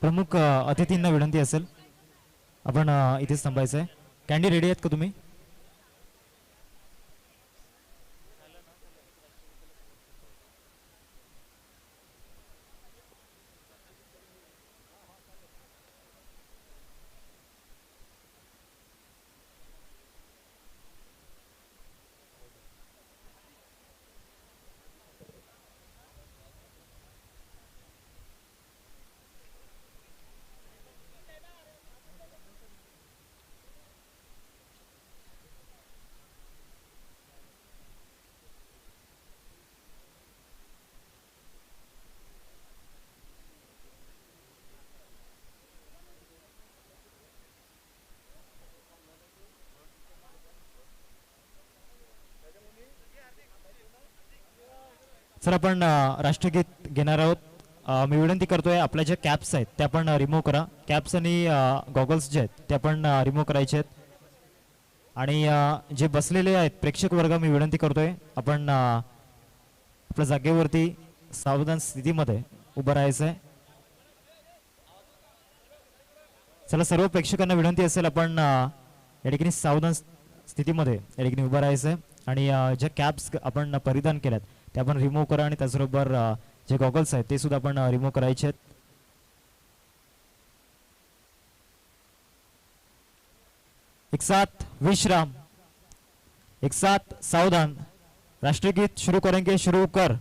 प्रमुख अतिथींना विनंती असेल आपण इथेच थांबायचं आहे. कॅन्डी रेडी आहेत का तुम्ही? सर आपण राष्ट्रगीत घेणार आहोत. मी विनंती करतोय आपल्या ज्या कॅप्स आहेत त्या पण रिमूव्ह करा. कॅप्स आणि गॉगल्स जे आहेत त्या पण रिमूव्ह करायचे आहेत. आणि जे बसलेले आहेत प्रेक्षक वर्ग मी विनंती करतोय आपण आपल्या जागेवरती सावधान स्थितीमध्ये उभं राहायचं आहे. चला सर्व प्रेक्षकांना विनंती असेल आपण या ठिकाणी सावधान स्थितीमध्ये या ठिकाणी उभं राहायचं आहे. आणि ज्या कॅप्स आपण परिधान केल्यात ते आपण रिमूव्ह करा आणि त्याचबरोबर जे गॉगल्स आहेत ते सुद्धा आपण रिमूव्ह करायचे आहेत. एक साथ विश्राम, एक साथ सावधान. राष्ट्रगीत शुरू करेंगे, शुरू कर.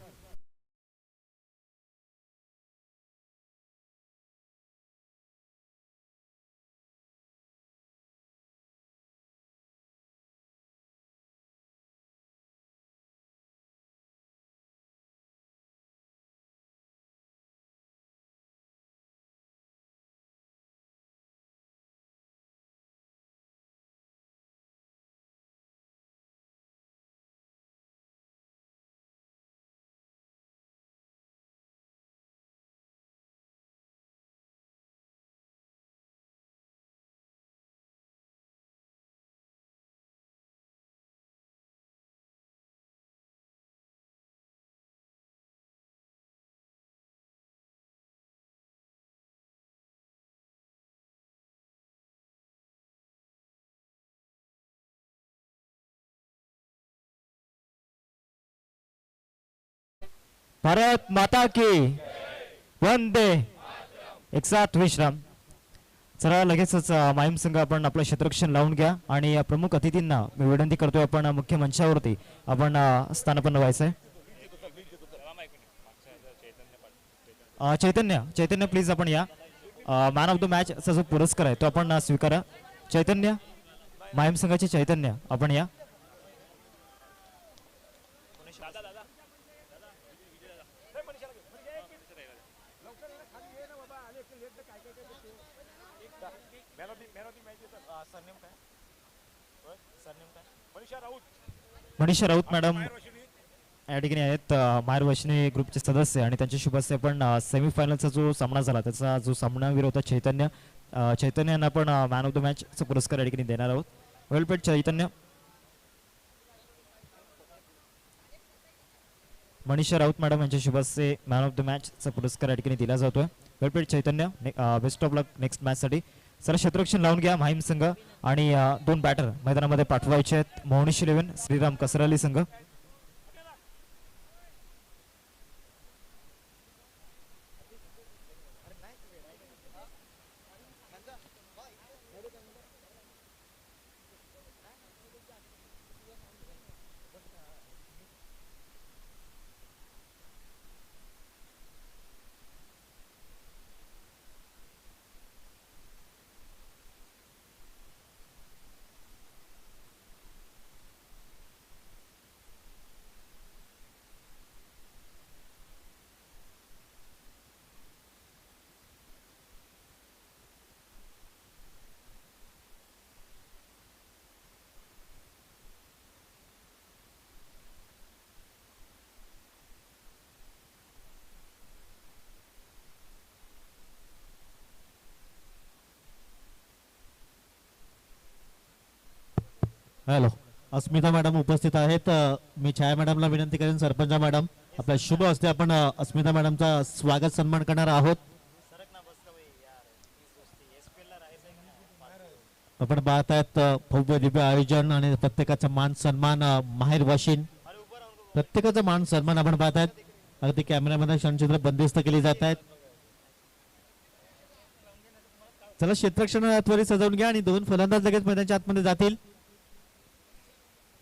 भारत माता की वंदे. एक साथ विश्राम. चला लगेचच माहीम संघ आपण आपलं क्षेत्ररक्षण लावून घ्या. आणि प्रमुख अतिथींना मी विनंती करतोय आपण मुख्य मंचावरती आपण स्थानापन्न व्हायचंय. चैतन्य चैतन्य प्लीज आपण या. मॅन ऑफ द मॅच चा जो पुरस्कार आहे तो आपण स्वीकारा. चैतन्य, माहीम संघाचे चैतन्य आपण या. मनीषा राऊत मॅडम या ठिकाणी आहेत. मायरवशिनी ग्रुपचे सदस्य आणि त्यांच्या शुभ हस्ते पण सेमीफायनलचा जो सामना झाला त्याचा जो सामनावीर होता चैतन्य, चैतन्यांना पण मॅन ऑफ द मॅच चा पुरस्कार या ठिकाणी देणार आहोत. वेल प्लेड चैतन्य. मनीषा राऊत मॅडम यांच्या शुभ हस्ते मॅन ऑफ द मॅच चा पुरस्कार या ठिकाणी दिला जातोय. Well played Chaitanya. Best of luck next match साठी. सर क्षेत्ररक्षण लावून घ्या माहीम संघ. आणि दोन बॅटर मैदानामध्ये पाठवायचे आहेत. मोहनीश 11 श्रीराम कसराली संघ. हॅलो, अस्मिता मॅडम उपस्थित आहेत. मी छाया मॅडमला विनंती करेन, सरपंच मॅडम आपल्या शुभ हस्ते आपण अस्मिता मॅडमचा स्वागत सन्मान करणार आहोत. आपण पाहत आहेत भव्य दिव्य आयोजन आणि प्रत्येकाचा मान सन्मान माहेर वाशिन प्रत्येकाचा मान सन्मान आपण पाहत आहेत. अगदी कॅमेऱ्यामध्ये क्षणचित्र बंदिस्त केली जात आहेत. चला क्षेत्रक्षण त्वरित सजवून घ्या आणि दोन फलंदाज लगेच मैदानाच्या आतमध्ये जातील.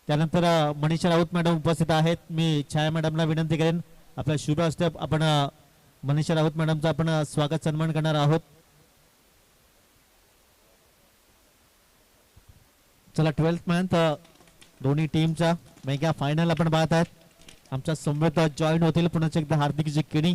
त्यानंतर मनीषा राऊत मॅडम उपस्थित आहेत. मी छाया मॅडमला विनंती करेन आपल्या शुभ हस्ते आपण मनीषा राऊत मॅडमचा आपण स्वागत सन्मान करणार आहोत. चला 12th मंथ दोन्ही टीमचा मेगा फायनल आपण पाहत आहेत. आमच्या समवेत जॉईन होतील पुन्हा एकदा हार्दिक जी किणी.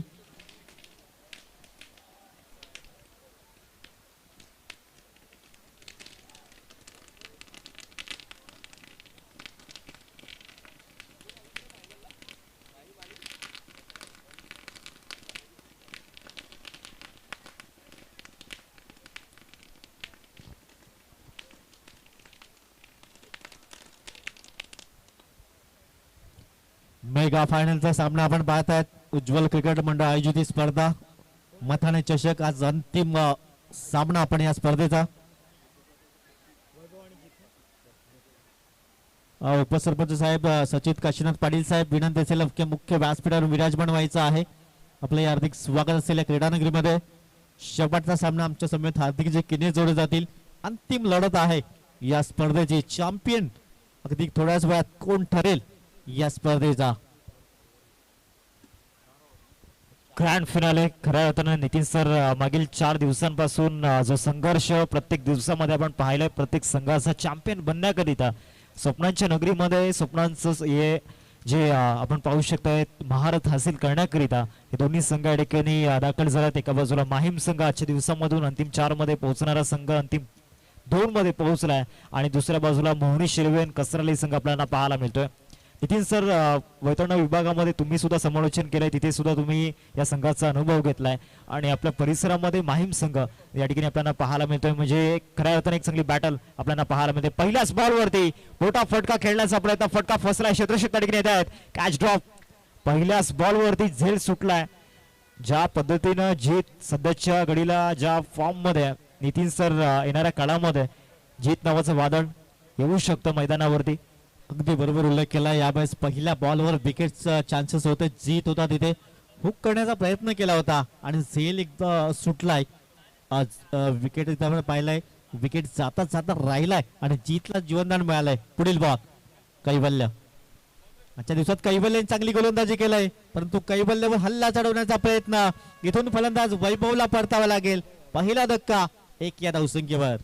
मेगा फायनलचा सामना आपण पाहत आहेत. उज्ज्वल क्रिकेट मंडळ आयोजित ही स्पर्धा मथाने चषक आज अंतिम सामना आपण या स्पर्धेचा. उपसरपंच साहेब सचित काशीनाथ पाटील साहेब विनंती असेल की मुख्य व्यासपीठावर विराजमान व्हायचं आहे. आपले हार्दिक स्वागत असेल या क्रीडानगरीमध्ये. शेवटचा सामना आमच्या समेत हार्दिक जे किने जोडले जातील. अंतिम लढत आहे या स्पर्धेची. चॅम्पियन अगदी थोड्याच वेळात कोण ठरेल या स्पर्धेचा. ग्रँड फिनाले खऱ्या अर्थानं नितीन सर मागील 4 दिवसांपासून जो संघर्ष प्रत्येक दिवसामध्ये आपण पाहिलाय, प्रत्येक संघाचा चॅम्पियन बनण्याकरिता स्वप्नांच्या नगरीमध्ये स्वप्नांचं हे जे आपण पाहू शकतोय महारथ हासिल करण्याकरिता हे दोन्ही संघ या ठिकाणी दाखल झाल्यात. एका बाजूला माहीम संघ आजच्या दिवसामधून अंतिम 4 मध्ये पोहोचणारा संघ अंतिम 2 मध्ये पोहोचलाय आणि दुसऱ्या बाजूला मोहनी शिरवेन कसराली संघ आपल्याला पाहायला मिळतोय. नितीन सर वैतरणा विभागामध्ये तुम्ही सुद्धा समालोचन केलंय, तिथे सुद्धा तुम्ही या संघाचा अनुभव घेतलाय आणि आपल्या परिसरामध्ये माहीम संघ या ठिकाणी आपल्याला पाहायला मिळतोय. म्हणजे खऱ्या अर्थाने एक चांगली बॅटल आपल्याला पाहायला मिळते. पहिल्याच बॉलवरती मोठा फटका खेळण्याचा प्रयत्न, फटका फसलाय, क्षेत्ररक्षक त्या ठिकाणी येत आहेत. Catch drop. पहिल्याच बॉलवरती झेल सुटलाय. ज्या पद्धतीनं जीत सध्याच्या घडीला ज्या फॉर्म मध्ये नितीन सर येणाऱ्या काळामध्ये जीत नावाचं वादळ येऊ शकतं मैदानावरती. अगदी बरोबर उल्लेख केला. यावेळेस पहिल्या बॉलवर विकेटचा चान्सेस होते. जीत होता तिथे हुक करण्याचा प्रयत्न केला होता आणि झेल एकदा सुटलाय. विकेट एकदा आपण पाहिलाय, विकेट जाता जाता राहिलाय आणि जीतला जीवनदान मिळालंय. पुढील बॉल कैवल्य. आजच्या दिवसात कैवल्य चांगली गोलंदाजी केलाय, परंतु कैवल्यवर हल्ला चढवण्याचा प्रयत्न. इथून फलंदाज वैभवला परतावा लागेल. पहिला धक्का 1 या धावसंख्येवर.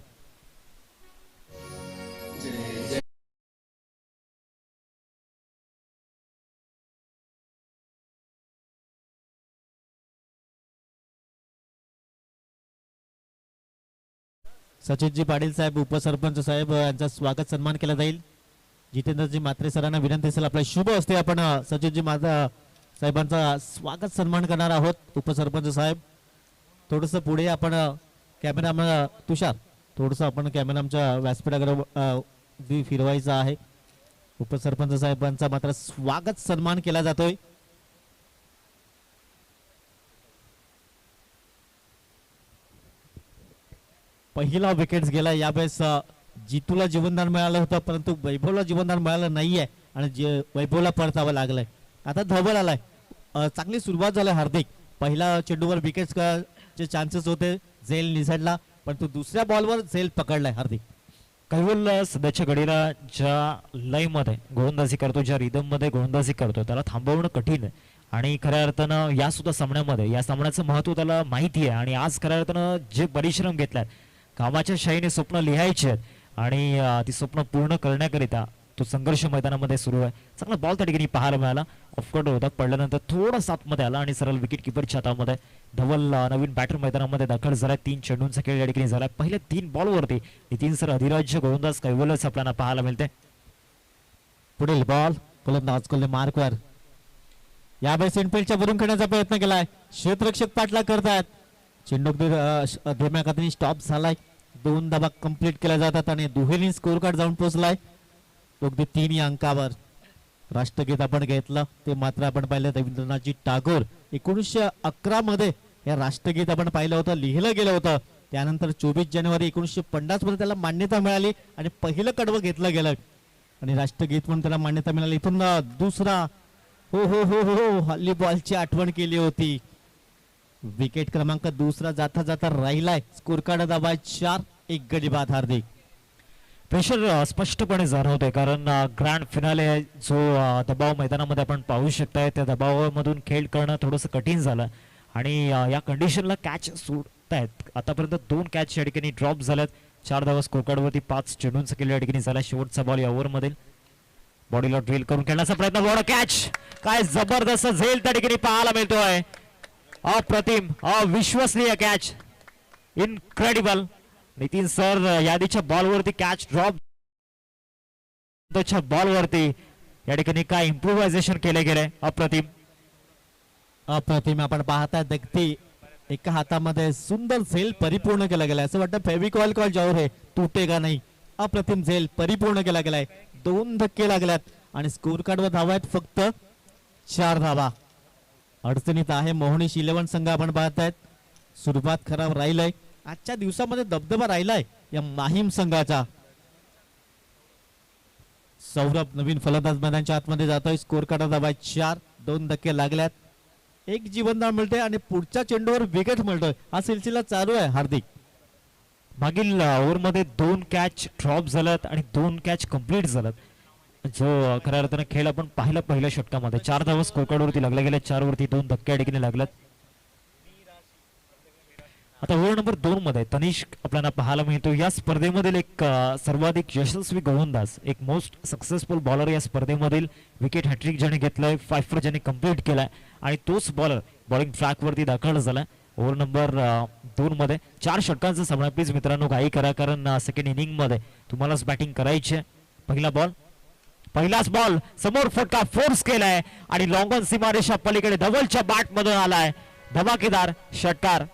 सचिनजी पाटील साहेब, उपसरपंच साहेब यांचा स्वागत सन्मान केला जाईल. जितेंद्रजी म्हात्रे सरांना विनंती असेल आपल्या शुभ हस्ते आपण सचिनजी साहेबांचा स्वागत सन्मान करणार आहोत. उपसरपंच साहेब थोडस पुढे आपण कॅमेरा तुषार थोडस आपण कॅमेरा आमच्या व्यासपीठाकडे फिरवायचा आहे. उपसरपंच साहेबांचा मात्र स्वागत सन्मान केला जातोय. पहिला विकेट गेला. यावेळेस जितूला जीवनदान मिळालं होतं, परंतु वैभवला जीवनदान मिळालं नाहीये आणि वैभवला परतावं लागलंय. आता धवल आलाय. चांगली सुरुवात झाली हार्दिक. पहिला चेंडूवर विकेट चे चान्सेस होते, झेल निसटला, परंतु दुसऱ्या बॉलवर झेल पकडलाय हार्दिक. कैवल सध्याच्या घडीला ज्या लयमध्ये गोलंदाजी करतो, ज्या रिदम मध्ये गोलंदाजी करतो, त्याला थांबवणं कठीण आहे. आणि खऱ्या अर्थानं या सुद्धा सामन्यामध्ये या सामन्याचं महत्त्व त्याला माहिती आहे. आणि आज खऱ्या अर्थानं जे परिश्रम घेतलाय, कामाच्या शाईने स्वप्न लिहायचे आहेत आणि ती स्वप्न पूर्ण करण्याकरिता तो संघर्ष मैदानामध्ये सुरू आहे. चांगला बॉल त्या ठिकाणी पाहायला मिळाला. ऑफकोर्ट होता, पडल्यानंतर थोडा मध्ये आला आणि सरळ विकेट किपरच्या हातामध्ये. धवल नवीन बॅटर मैदानामध्ये दाखल झाला. 3 चेंडूंचा खेळ या ठिकाणी झाला. पहिल्या 3 बॉलवरती नितीन सर अधिराज्य गोलंदाज कैवल्यच आपल्याला पाहायला मिळते. पुढील बॉल गोलंदाज कोल्हे मार्कवर. यावेळेस इनफिल्डच्या वरून खेळण्याचा प्रयत्न केलाय. क्षेत्ररक्षक पाठला करतात. चेंडू धीम्या गतीने स्टॉप झालाय. 2 धावा कंप्लीट केल्या जातात आणि दुहेरी स्कोर कार्ड जाऊन पोहोचलाय. अगदी 3 अंकावर. राष्ट्रगीत आपण घेतलं ते मात्र आपण पाहिलं रवींद्रनाथजी टागोर 1911 मध्ये हे राष्ट्रगीत आपण पाहिलं होतं, लिहिलं गेलं होतं. त्यानंतर 24 जानेवारी 1950 मध्ये त्याला मान्यता मिळाली आणि पहिलं कडवं घेतलं गेलं आणि राष्ट्रगीत म्हणून त्याला मान्यता मिळाली. इथून दुसरा हो हो हो हो हल्ली बॉलची आठवण केली होती. विकेट क्रमांक दुसरा जाता जाता राहिलाय. स्कोर कार्ड दाबाय 4-1 गडी बाद. हार्दिक प्रेशर स्पष्टपणे जाणवतोय कारण ग्रँड फिनाले जो दबाव मैदानामध्ये आपण पाहू शकताय त्या दबावामधून खेळ करणं थोडंसं कठीण झालं आणि या कंडिशनला कॅच सुटतायत. आतापर्यंत 2 कॅच या ठिकाणी ड्रॉप झाल्यात. 4 धावा स्कोर कार्डवरती 5 चेंडूंचा केलं या ठिकाणी झाला. शेवटचा बॉल या ओव्हरमधील बॉडीला ड्रिल करून खेळण्याचा प्रयत्न. बॉल कॅच काय जबरदस्त झेल त्या ठिकाणी पाहायला मिळतोय. अप्रतिम अविश्वसनीय कॅच इनक्रेडिबल. नितीन सर यादीच्या बॉलवरती कॅच ड्रॉप बॉलवरती या ठिकाणी काय इम्प्रोव्हायझेशन केले गेले. अप्रतिम अप्रतिम. आपण पाहताय अगदी एका हातामध्ये सुंदर झेल परिपूर्ण केला गेलाय. असं वाटतं फेविकॉल कॉल ज्यावर आहे तुटेगा नाही. अप्रतिम झेल परिपूर्ण केला गेलाय. 2 धक्के लागल्यात आणि स्कोर कार्डवर धावा आहेत फक्त 4 धावा. अडचणीत आहे मोहनीश 11 संघ. आपण पाहतायत सुरुवात खराब राहिलंय. आजच्या दिवसामध्ये दबदबा राहिलाय या माहीम संघाचा. सौरभ नवीन फलंदाज मैदानाच्या आतमध्ये जातोय. स्कोर कार्ड दाबाय 4. 2 धक्के लागल्यात. 1 जीवनदान मिळते आणि पुढच्या चेंडूवर विकेट मिळतोय. हा सिलसिला चालू आहे. हार्दिक मागील ओव्हरमध्ये 2 कॅच ड्रॉप झाल्यात आणि 2 कॅच कंप्लीट झाल्यात. जो खऱ्या अर्थानं खेळ आपण पाहिला पहिल्या षटकामध्ये 4 धावा स्कोर कार्डवरती लागल्या गेल्या. 4 वरती 2 धक्के या ठिकाणी लागल्यात. आता ओव्हर नंबर 2 मध्ये तनिष्क आपल्याला पाहायला मिळतो. या स्पर्धेमधील एक सर्वाधिक यशस्वी गोलंदाज, एक मोस्ट सक्सेसफुल बॉलर या स्पर्धेमधील. विकेट हॅट्रिक ज्याने घेतलंय, 5 ज्याने कंप्लीट केलाय आणि तोच बॉलर बॉलिंग ट्रॅक वरती दाखल झालाय. ओव्हर नंबर 2 मध्ये 4 षटकांचा सामना. प्लीज मित्रांनो घाई करा कारण सेकंड इनिंग मध्ये तुम्हालाच बॅटिंग करायची आहे. पहिलाच बॉल समोर फटका फोर्स केलाय आणि लॉंग ऑन सीमारेषा पलीकडे धवलच्या बॅट मधून आलाय. धमाकेदार षटकार.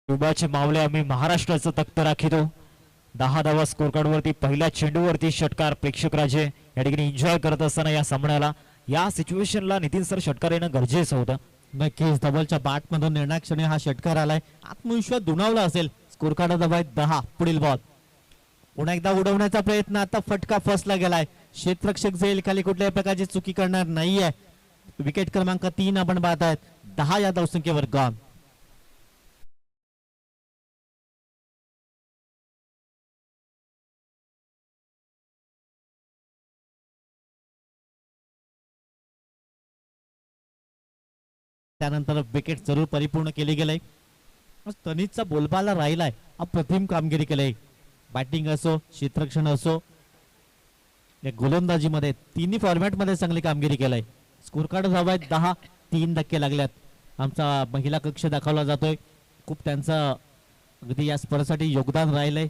क्युबाचे मावळे आम्ही महाराष्ट्राचं तख्त राखितो. 10 धावा स्कोर कार्डवरती पहिल्या चेंडूवरती षटकार. प्रेक्षक राजे या ठिकाणी एन्जॉय करत असताना या सामन्याला या सिच्युएशनला नितीन सर षटकार येणं गरजेचं होतं. नक्कीच धवलच्या बॅट मधून निर्णायक क्षणी हा षटकार आलाय. आत्मविश्वास दुणावला असेल. स्कोर कार्ड दाबाय 10. पुढील बॉल पुन्हा एकदा उडवण्याचा प्रयत्न. आता फटका फसला गेलाय. क्षेत्ररक्षक झेल खाली कुठल्याही प्रकारची चुकी करणार नाहीये. विकेट क्रमांक 3 आपण पाहतायत. 10 या धावसंख्येवर गॉन. त्यानंतर विकेट जरूर परिपूर्ण केली गेले. तनिषचा बोलबाला राहिलाय. अप्रतिम कामगिरी केली. बॅटिंग असो, क्षेत्ररक्षण असो, या गोलंदाजीमध्ये तिन्ही फॉर्मॅट मध्ये चांगली कामगिरी केलाय. स्कोर कार्ड धावा 10. 3 धक्के लागल्यात. आमचा महिला कक्ष दाखवला जातोय. खूप त्यांचं अगदी या स्पर्धेसाठी योगदान राहिलंय.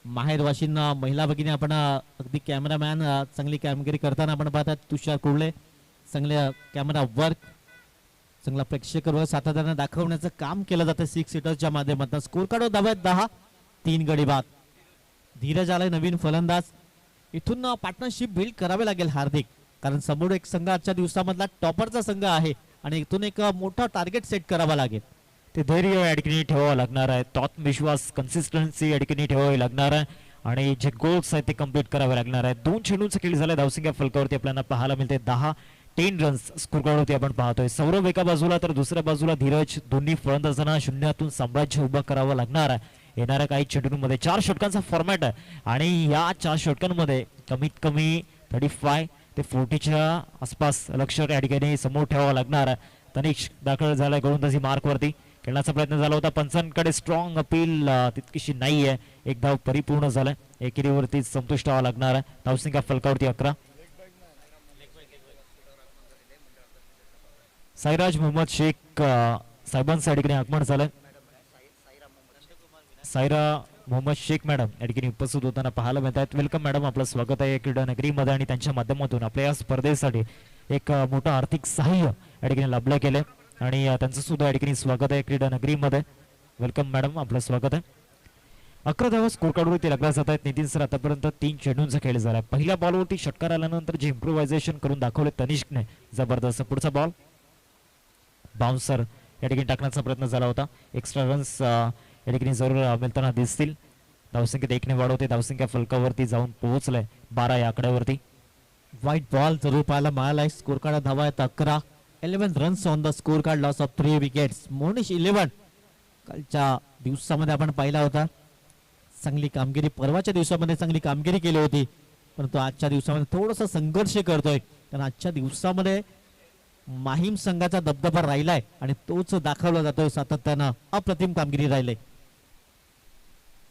माहेरवाशींना महिला भगिनी आपण अगदी कॅमेरामॅन चांगली कामगिरी करताना आपण पाहतात. तुषार कुर्ले चांगले कॅमेरा वर्क, चांगला प्रेक्षक वर्ग सातत्याने दाखवण्याचं काम केलं जातं 6 सीटर्सच्या माध्यमातून. स्कोर कार्ड धावा 10. 3 गडी बाद. धीरज आलाय नवीन फलंदाज. इथून पार्टनरशिप बिल्ड करावे लागेल हार्दिक, कारण समोर एक संघ आजच्या दिवसामधला टॉपरचा संघ आहे आणि इथून एक मोठा टार्गेट सेट करावा लागेल. ते धैर्य या ठिकाणी ठेवावं लागणार आहे. आत्मविश्वास, कन्सिस्टन्सी या ठिकाणी ठेवावी लागणार आहे आणि जे गोल्स आहेत ते कम्प्लीट करावे लागणार आहेत. 2 चेंडूंचा खेळ झाला. धावसंख्या फलकावरती आपल्याला पाहायला मिळते 10 रन्स स्कोर कार्डवरती आपण पाहतोय. सौरभ एका बाजूला तर दुसऱ्या बाजूला धीरज. दोन्ही फलंदाजांना शून्यातून साम्राज्य उभं करावं लागणार आहे. येणाऱ्या काही चेंडूंमध्ये 4 षटकांचा फॉर्मॅट आहे आणि या 4 षटकांमध्ये कमीत कमी 35 ते 40च्या आसपास लक्ष या ठिकाणी समोर ठेवावं लागणार आहे. तनिष दाखल झालाय गोलंदाजी मार्कवरती. खेळण्याचा प्रयत्न झाला होता. पंचांकडे स्ट्रॉंग अपील तितकीशी नाहीये. 1 धाव परिपूर्ण झालाय. एकेरीवरती संतुष्ट व्हावं लागणार आहे. धावसंख्या फलकावरती 11. साईराज मोहम्मद शेख साहेबांच्या ठिकाणी आगमन झालंय. सायरा मोहम्मद शेख मॅडम या ठिकाणी उपस्थित होताना पाहायला मिळत आहेत. वेलकम मॅडम, आपलं स्वागत आहे क्रीडा नगरीमध्ये आणि त्यांच्या माध्यमातून आपल्या या स्पर्धेसाठी एक मोठं आर्थिक सहाय्य या ठिकाणी लाभलं गेलं आणि त्यांचं सुद्धा या ठिकाणी स्वागत आहे क्रीडा नगरीमध्ये. वेलकम मॅडम, आपलं स्वागत आहे. 11 धावा स्कोर कार्डवरती लागल्या जात आहेत. नितीन सर आतापर्यंत 3 चेंडूंचा खेळ झाला. पहिल्या बॉलवरती षटकार आल्यानंतर जे इम्प्रोव्हायझेशन करून दाखवले तनिष्कने जबरदस्त. पुढचा बॉल बाउन्सर या ठिकाणी टाकण्याचा प्रयत्न झाला होता. एक्स्ट्रा रन्स या ठिकाणी जरूर मिळताना दिसतील. धावसंख्येत 1 ने वाढवते. धावसंख्या फलकावरती जाऊन पोहोचलाय 12 या आकड्यावरती. व्हाईट बॉल जरूर पाहायला मिळालाय. स्कोर कार्ड धावा आहेत 11. 11 runs on the score card. Loss of 3 wickets. Monish 11 कालच्या दिवसामध्ये आपण पाहिला होता. चांगली कामगिरी परवाच्या दिवसामध्ये चांगली कामगिरी केली होती, परंतु आजच्या दिवसामध्ये थोडासा संघर्ष करतोय. कारण आजच्या दिवसामध्ये माहीम संघाचा दबदबा राहिलाय आणि तोच दाखवला जातोय सातत्यानं. अप्रतिम कामगिरी राहिले.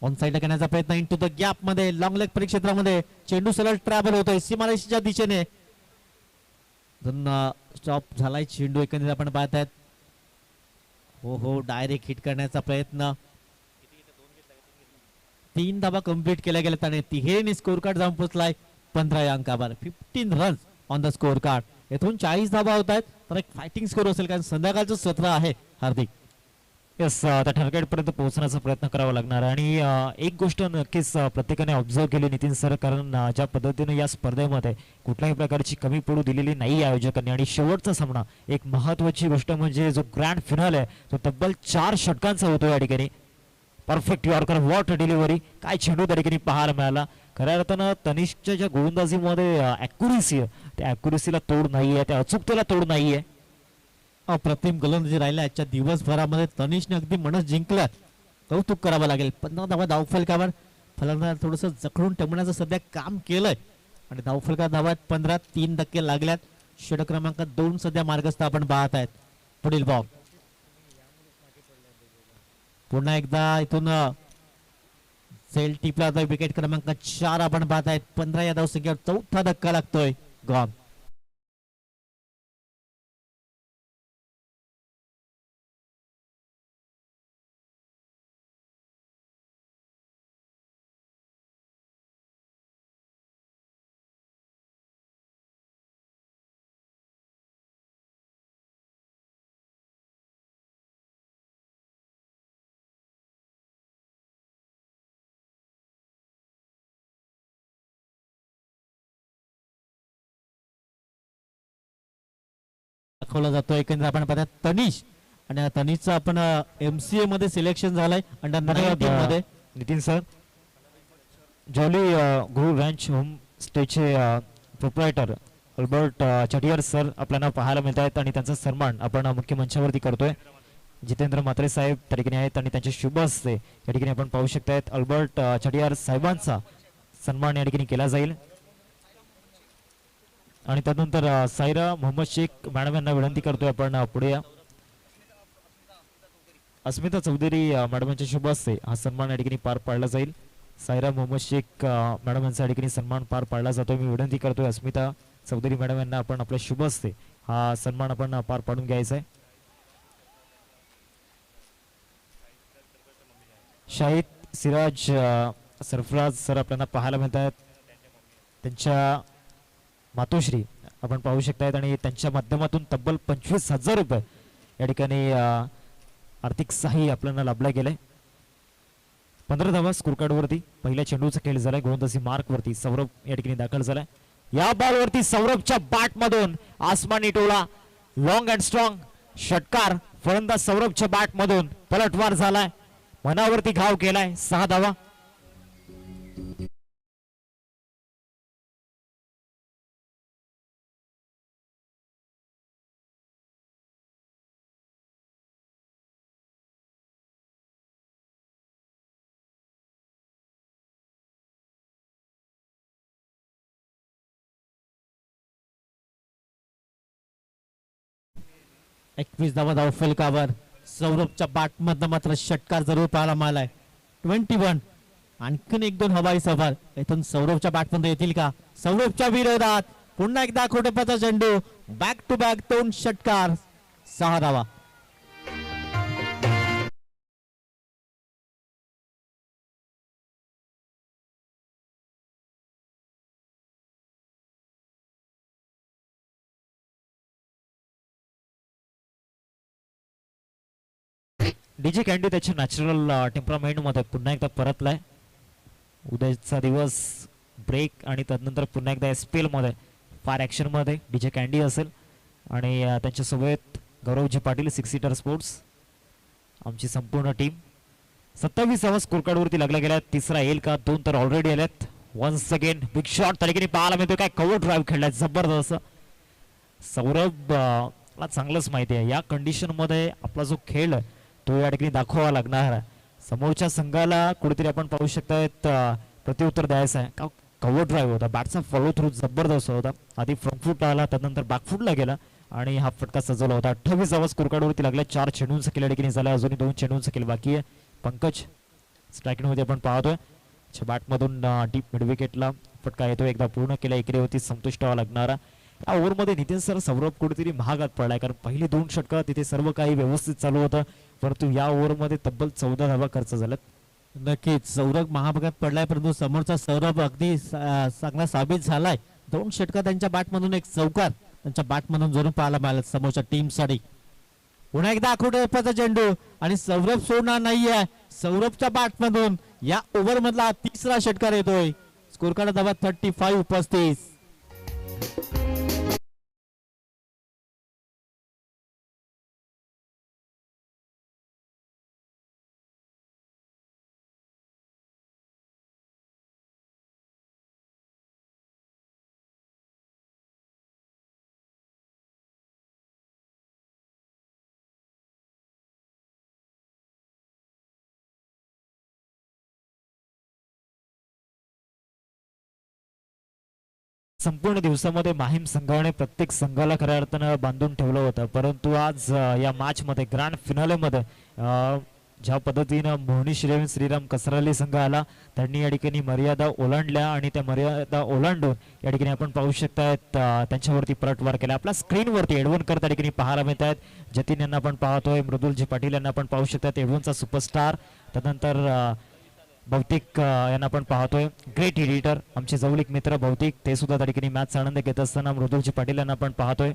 ऑन साइडला करण्याचा प्रयत्न इनटू द गॅप मध्ये लॉंग लेग परिक्षेत्रामध्ये चेंडू सरळ ट्रॅव्हल होतोय सीमारेषेच्या दिशेने. स्टॉप झालाय चेंडू. एकंदरीत आपण पाहत आहेत. हो डायरेक्ट हिट करण्याचा प्रयत्न. 3 धावा कंप्लीट केल्या गेल्यात आणि तिहेरीने स्कोर कार्ड जाऊन पोहोचलाय 15 या अंकावर. 15 runs on the score card. येथून 40 धावा होत आहेत तर एक फायटिंग स्कोर असेल, कारण संध्याकाळचं सत्र आहे. हार्दिक येस, त्या टार्गेट पर्यंत पोहोचण्याचा प्रयत्न करावा लागणार आहे. आणि एक गोष्ट नक्कीच प्रत्येकाने ऑब्झर्व केली नितीन सर, कारण ज्या पद्धतीने या स्पर्धेमध्ये कुठल्याही प्रकारची कमी पडू दिलेली नाही आयोजकांनी. आणि शेवटचा सामना एक महत्वाची गोष्ट म्हणजे जो ग्रँड फिनाल आहे तो तब्बल 4 षटकांचा होतो या ठिकाणी. परफेक्ट यॉर्कर, वॉट डिलिव्हरी, काय चेंडू त्या ठिकाणी पाहायला मिळाला. खऱ्या अर्थानं तनिष्कच्या ज्या गोलंदाजीमध्ये ॲक्युरेसी आहे त्या ॲक्युरेसीला तोड नाहीये, त्या अचूकतेला तोड नाहीये. अप्रतिम गोलंदाजी राहिला आजच्या दिवसभरामध्ये. तनिषने अगदी मनच जिंकलं, कौतुक करावं लागेल. 15 धावा धावफलकावर. फलंदाज थोडस जखडून ठेवण्याचं सध्या काम केलंय आणि धावफलका धावा 15. 3 धक्के लागल्यात. षटक क्रमांक 2 सध्या मार्गस्थ आपण पाहत आहेत. पुढील बॉल पुन्हा एकदा इथून सेल टिपला जातोय. विकेट क्रमांक 4 आपण पाहत आहेत. 15 या धावसंख्येवर 4था धक्का लागतोय. गॉन. दाखवला जातो. एकंदरीत आपण पाहतात तनिष आणि तनिषचं आपण MCA मध्ये सिलेक्शन झालंय अंडर 19 मध्ये. नितीन सर, जॉली गुरु ranch home स्टेचे proprietor Albert चटियर sir आपल्याला पाहायला मिळत आहेत आणि त्यांचा सन्मान आपण मुख्य मंचावरती करतोय. जितेंद्र म्हात्रे साहेब त्या ठिकाणी आहेत आणि त्यांचे शुभ हस्ते या ठिकाणी आपण पाहू शकतायत. अल्बर्ट चटियार साहेबांचा सन्मान या ठिकाणी केला जाईल. आणि त्यानंतर सायरा मोहम्मद शेख मॅडम यांना विनंती करतोय आपण पुढे या. अस्मिता चौधरी मॅडम यांच्या शुभ हस्ते हा सन्मान या ठिकाणी पार पाडला जाईल. सायरा मोहम्मद शेख मॅडम यांचा या ठिकाणी सन्मान पार पाडला जातोय. मी विनंती करतोय अस्मिता चौधरी मॅडम यांना आपण आपल्या शुभ हस्ते हा सन्मान आपण पार पाडून घ्यायचा आहे. शाहिद सिराज सरफराज सर आपल्याला पाहायला मिळत आहेत. त्यांच्या मातोश्री आपण पाहू शकतायत आणि त्यांच्या माध्यमातून तब्बल 25,000 रुपये या ठिकाणी आर्थिक सहाय्य आपल्याला लाभलं गेलंय. 15 धावा स्कोर कार्ड वरती पहिल्या चेंडूचा खेळ झालाय. गोलंदाजी मार्क वरती सौरभ या ठिकाणी दाखल झालाय. या बॉल वरती सौरभच्या बॅट मधून आसमानी टोला लॉंग अँड स्ट्रॉंग षटकार. फलंदाज सौरभच्या बॅट मधून पलटवार झालाय, मनावरती घाव केलाय. 6 धावा. एकवीस धावा धावफलकावर. सौरभच्या बॅटमधनं मात्र षटकार जरूर पाहायला मिळालाय. 21. आणखीन 1-2 हवाई सफर इथून सौरभच्या बॅटमध्ये येतील का? सौरभच्या विरोधात पुन्हा एकदा खोटप्याचा चेंडू. बॅक टू बॅक 2 षटकार. 6 धावा. डीजे कॅन्डी त्याच्या नॅचरल टेम्परामेंटमध्ये पुन्हा एकदा परतलाय. उद्याचा दिवस ब्रेक आणि त्यानंतर पुन्हा एकदा SPL मध्ये फार ॲक्शनमध्ये डीजे कॅन्डी असेल आणि त्यांच्यासोबत गौरवजी पाटील 6 सीटर स्पोर्ट्स आमची संपूर्ण टीम. 27वा स्कोर कार्डवरती लागला गेला. तिसरा येईल का? 2 तर ऑलरेडी आल्यात. वन्स अगेन बिग शॉट त्या ठिकाणी पाहायला मिळतोय. काय कव्हर ड्राईव्ह खेळलाय जबरदस्त. सौरभ ला चांगलंच माहिती आहे या कंडिशन मध्ये आपला जो खेळ आहे तो या ठिकाणी दाखवावा लागणार आहे. समोरच्या संघाला कुठेतरी आपण पाहू शकतायत प्रत्युत्तर द्यायचं आहे. का कव्हर ड्राईव्ह होता, बॅटचा फॉलो थ्रू जबरदस्त होता. आधी फ्रंट फूट आला, त्यानंतर बॅकफूटला गेला आणि हा फटका सजवला होता. 28वा स्कोर कार्डवरती लागला. 4 चेंडूंचा खेळ या ठिकाणी झाला. अजूनही 2 चेंडूंचा खेळ बाकी आहे. पंकज स्ट्रायकिंग मध्ये आपण पाहतोय बॅटमधून डीप मिड विकेटला फटका येतो. एकदा पूर्ण केला. इकडेवरती संतुष्ट व्हावा लागणारा. या ओव्हरमध्ये नितीन सर सौरभ कुठेतरी महागात पडलाय, कारण पहिली 2 षटकं तिथे सर्व काही व्यवस्थित चालू होतं, परंतु या ओव्हरमध्ये तब्बल 14 धावा खर्च झाल्यात. नक्कीच सौरभ महाभागात पडलाय, परंतु समोरचा सौरभ अगदी चांगला साबित झालाय. 2 षटका त्यांच्या बॅटमधून, एक चौकार त्यांच्या बॅटमधून जरूर पाहायला मिळाला समोरच्या टीमसाठी. पुन्हा एकदा आखोटे चेंडू आणि सौरभ सोडणार नाहीये. सौरभच्या बॅटमधून या ओव्हर मधला 3रा षटकार येतोय. स्कोर कार्ड धावा 35-35. संपूर्ण दिवसामध्ये माहीम संघाने प्रत्येक संघाला खऱ्या अर्थानं बांधून ठेवलं होतं, परंतु आज या मॅच मध्ये ग्रँड फिनालेमध्ये ज्या पद्धतीनं मोहनी श्रीराम कसराली संघ आला, त्यांनी या ठिकाणी मर्यादा ओलांडल्या आणि त्या मर्यादा ओलांडून या ठिकाणी आपण पाहू शकतायत त्यांच्यावरती पलटवार केला. आपल्या स्क्रीनवरती एडवनकर त्या ठिकाणी पाहायला मिळत आहेत. जतीन यांना आपण पाहतोय, मृदुलजी पाटील यांना आपण पाहू शकतात, एडवनचा सुपरस्टार. त्यानंतर भौतिक यांना आपण पाहतोय, ग्रेट एडिटर आमचे जवळीक मित्र भौतिक, ते सुद्धा त्या ठिकाणी मॅच आनंद घेत असताना मृदुलजी पाटील यांना आपण पाहतोय